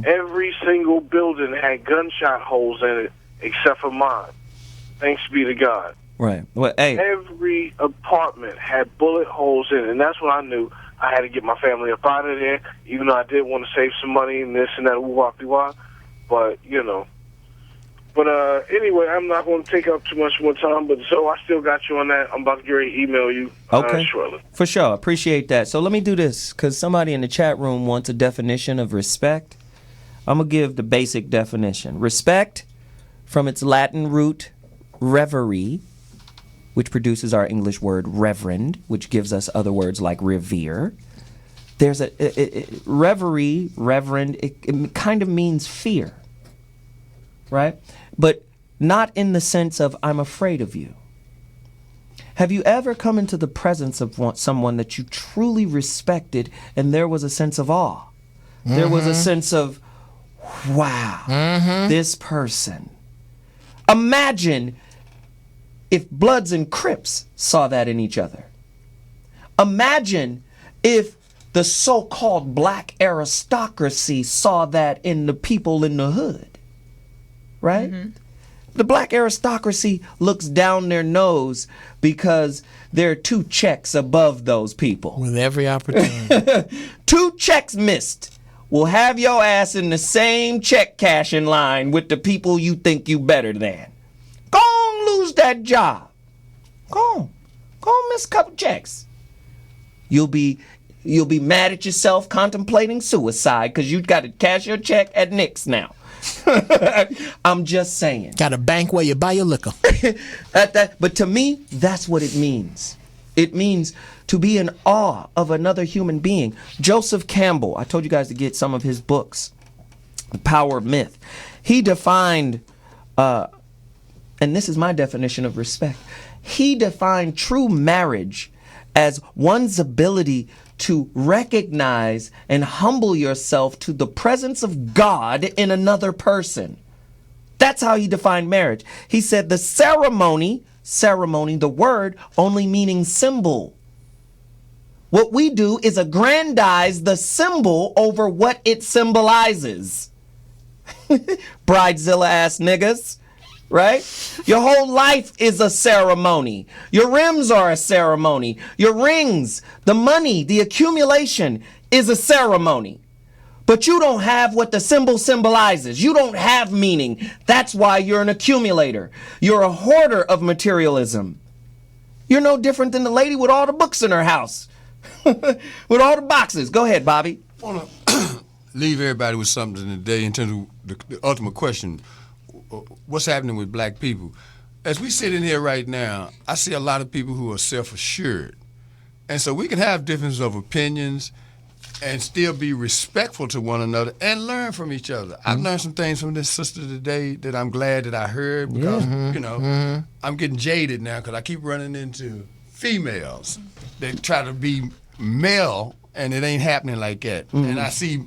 O: Every single building had gunshot holes in it except for mine. Thanks be to God.
B: Right. Well, hey.
O: Every apartment had bullet holes in it, and that's when I knew I had to get my family up out of there, even though I did want to save some money and this and that, woo-wah-wah. But, But anyway, I'm not going to take up too much more time, but so I still got you on that. I'm about to get ready to email you shortly.
B: For sure. Appreciate that. So let me do this, because somebody in the chat room wants a definition of respect. I'm going to give the basic definition. Respect, from its Latin root reverie, which produces our English word reverend, which gives us other words like revere. There's reverie, reverend, it kind of means fear, right? But not in the sense of I'm afraid of you. Have you ever come into the presence of someone that you truly respected and there was a sense of awe? There was a sense of, wow, this person. Imagine if Bloods and Crips saw that in each other. Imagine if the so-called black aristocracy saw that in the people in the hood, right? The black aristocracy looks down their nose because there are 2 checks above those people.
C: With every opportunity.
B: 2 checks missed will have your ass in the same check cashing line with the people you think you better than. Go on, lose that job. Go on, miss a couple checks. You'll be mad at yourself, contemplating suicide because you got to cash your check at Nick's now. I'm just saying.
C: Got a bank where you buy your liquor.
B: But to me, that's what it means. It means to be in awe of another human being. Joseph Campbell, I told you guys to get some of his books, The Power of Myth. He defined, and this is my definition of respect, he defined true marriage as one's ability to recognize and humble yourself to the presence of God in another person. That's how he defined marriage. He said the ceremony, the word only meaning symbol. What we do is aggrandize the symbol over what it symbolizes. Bridezilla ass niggas, right? Your whole life is a ceremony. Your rims are a ceremony. Your rings, the money, the accumulation is a ceremony. But you don't have what the symbol symbolizes. You don't have meaning. That's why you're an accumulator. You're a hoarder of materialism. You're no different than the lady with all the books in her house. With all the boxes. Go ahead, Bobby.
E: I want to leave everybody with something today in terms of the ultimate question. What's happening with black people? As we sit in here right now, I see a lot of people who are self-assured. And so we can have differences of opinions and still be respectful to one another and learn from each other. I've learned some things from this sister today that I'm glad that I heard because, I'm getting jaded now because I keep running into females that try to be male and it ain't happening like that. And I see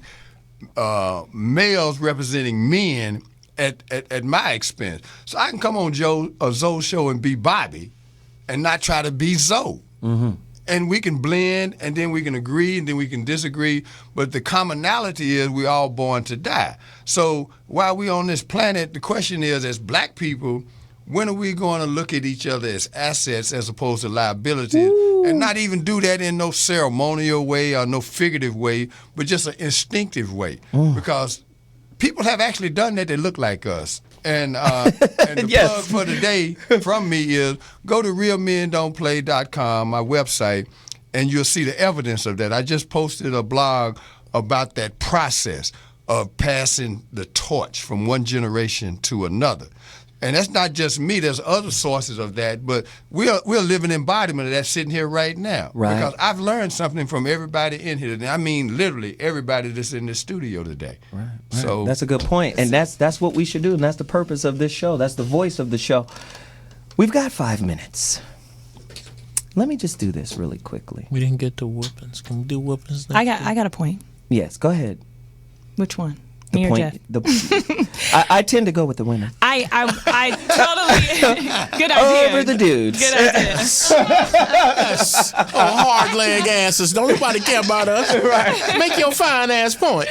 E: males representing men at my expense. So I can come on Zoe's show and be Bobby and not try to be Zoe. And we can blend, and then we can agree, and then we can disagree. But the commonality is we're all born to die. So while we're on this planet, the question is, as black people, when are we going to look at each other as assets as opposed to liabilities? And not even do that in no ceremonial way or no figurative way, but just an instinctive way. Because people have actually done that look like us. And the plug for today from me is go to realmendon'tplay.com, my website, and you'll see the evidence of that. I just posted a blog about that process of passing the torch from one generation to another. And that's not just me. There's other sources of that, but we're a living embodiment of that sitting here right now.
B: Right.
E: Because I've learned something from everybody in here today. I mean, literally everybody that's in this studio today.
B: Right.
E: So
B: that's a good point, and that's what we should do, and that's the purpose of this show. That's the voice of the show. We've got 5 minutes. Let me just do this really quickly.
C: We didn't get to whoopings. Can we do whoopings next
D: I got a point.
B: Yes, go ahead.
D: Which one?
B: The
D: Me or
B: point.
D: Jeff?
B: I tend to go with the women.
D: I totally good idea.
B: Over the dudes.
D: Good idea.
C: Hard leg asses. Don't nobody care about us. Right. Make your fine ass point.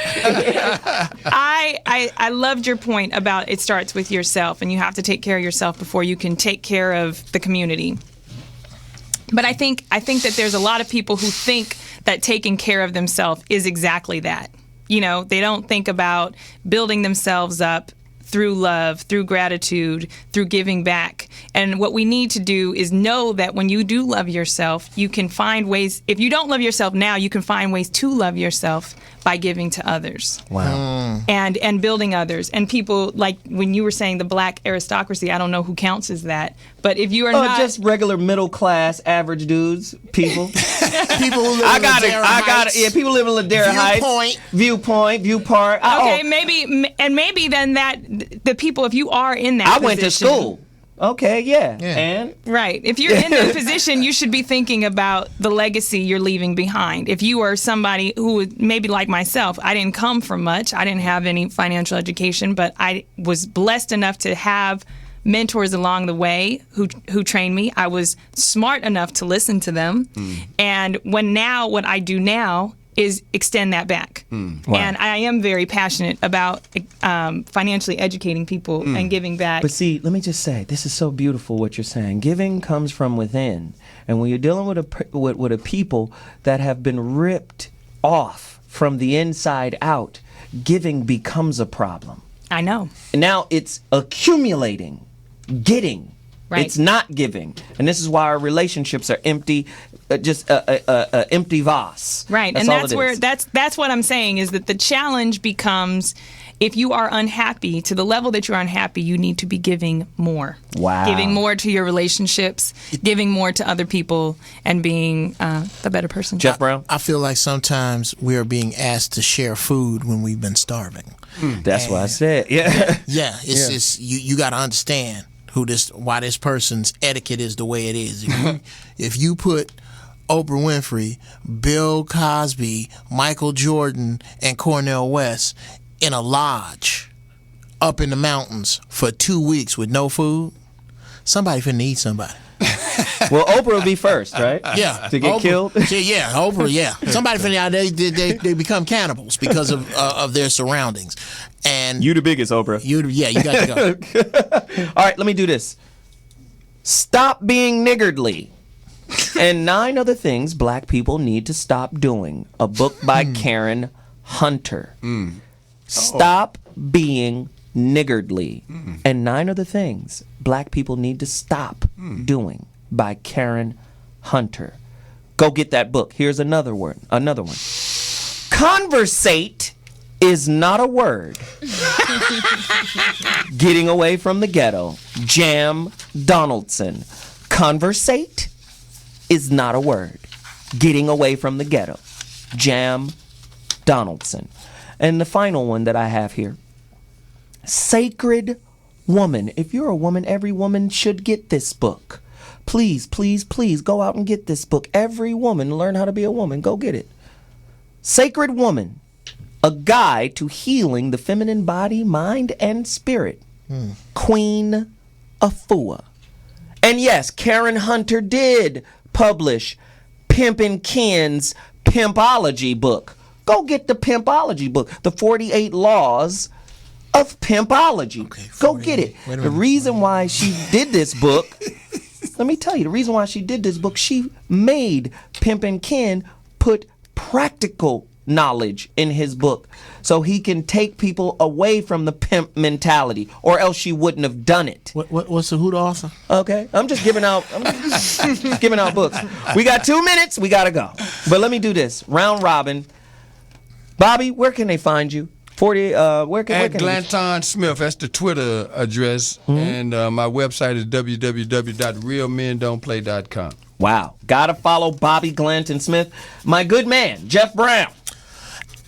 D: I loved your point about it starts with yourself, and you have to take care of yourself before you can take care of the community. But I think that there's a lot of people who think that taking care of themselves is exactly that. You know, they don't think about building themselves up through love, through gratitude, through giving back. And what we need to do is know that when you do love yourself, you can find ways. If you don't love yourself now, you can find ways to love yourself by giving to others.
B: Wow.
D: And building others. And people, like when you were saying the black aristocracy, I don't know who counts as that. But if you are not
B: just regular middle class average dudes, people.
C: People who live in Ladera Heights.
B: Yeah, people live in Ladera Heights. Viewpoint, Park.
D: Okay, maybe then that the people, if you are in that
B: I
D: position,
B: went to school. Okay, yeah. And
D: right. If you're in that position, you should be thinking about the legacy you're leaving behind. If you are somebody who maybe like myself, I didn't come from much. I didn't have any financial education, but I was blessed enough to have mentors along the way who trained me. I was smart enough to listen to them. And what I do now is extend that back. Wow. And I am very passionate about financially educating people and giving back.
B: But see, let me just say, this is so beautiful what you're saying. Giving comes from within. And when you're dealing with a people that have been ripped off from the inside out, giving becomes a problem.
D: I know.
B: And now it's accumulating, getting.
D: Right.
B: It's not giving. And this is why our relationships are empty, just a empty vase.
D: Right. That's what I'm saying is that the challenge becomes, if you are unhappy to the level that you're unhappy, you need to be giving more.
B: Wow.
D: Giving more to your relationships, giving more to other people, and being the better person.
B: Jeff Brown?
C: I feel like sometimes we are being asked to share food when we've been starving.
B: That's what I said. Yeah.
C: Yeah. It's you got to understand why this person's etiquette is the way it is. If you put Oprah Winfrey, Bill Cosby, Michael Jordan, and Cornel West in a lodge up in the mountains for 2 weeks with no food, somebody finna eat somebody.
B: Well, Oprah will be first, right?
C: Yeah.
B: To get
C: Oprah,
B: killed?
C: Yeah, Oprah, yeah. Somebody finna out they become cannibals because of their surroundings. And
B: you the biggest, Oprah.
C: You got to
B: go. All right, let me do this. Stop being niggardly. And 9 other things black people need to stop doing. A book by Karen Hunter. Stop being niggardly. And 9 other things black people need to stop doing by Karen Hunter. Go get that book. Here's another one. Conversate is not a word. Getting away from the ghetto. Jam Donaldson. Conversate is not a word. Getting away from the ghetto. Jam Donaldson. And the final one that I have here. Sacred Woman. If you're a woman, every woman should get this book. Please, please, please go out and get this book. Every woman, learn how to be a woman. Go get it. Sacred Woman. A guide to healing the feminine body, mind, and spirit. Queen Afua. And yes, Karen Hunter did publish Pimpin' Ken's Pimpology book. Go get the Pimpology book. The 48 Laws of Pimpology. Go get it. The reason why she did this book, let me tell you, the reason why she did this book, she made Pimpin' Ken put practical knowledge in his book so he can take people away from the pimp mentality, or else she wouldn't have done it.
C: What's who the author?
B: Okay, I'm just giving out giving out books. We got 2 minutes, we gotta go. But let me do this. Round robin. Bobby, where can they find you? Where can
E: Glanton Smith, that's the Twitter address. And my website is www.realmendon'tplay.com.
B: Wow. Gotta follow Bobby Glanton Smith. My good man, Jeff Brown.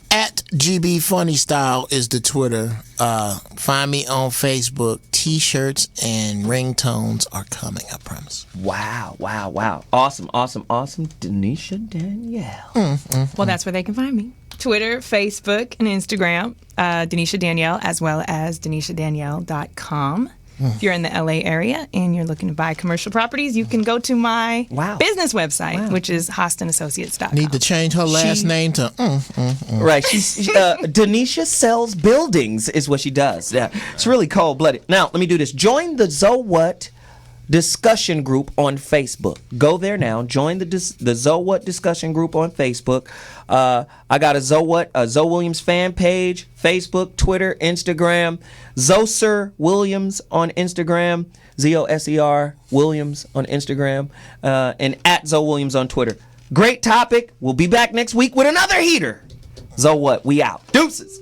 C: At GB Funny Style is the Twitter. Find me on Facebook. T-shirts and ringtones are coming, I promise.
B: Wow. Awesome. Denisha Danielle.
D: Well, that's where they can find me. Twitter, Facebook, and Instagram. Denisha Danielle, as well as DenishaDanielle.com. If you're in the LA area and you're looking to buy commercial properties, you can go to my business website, which is HostinAssociates.com.
C: Need to change her last name to
B: Right. She's Denisha sells buildings is what she does. Yeah. It's really cold-blooded. Now, let me do this. Join the So What discussion group on Facebook. Go there now. Join the Zo What discussion group on Facebook. I got a Zo Williams fan page, Facebook, Twitter, Instagram. Zoser Williams on Instagram. Zoser Williams on Instagram. And at Zo Williams on Twitter. Great topic. We'll be back next week with another heater. Zo What? We out. Deuces.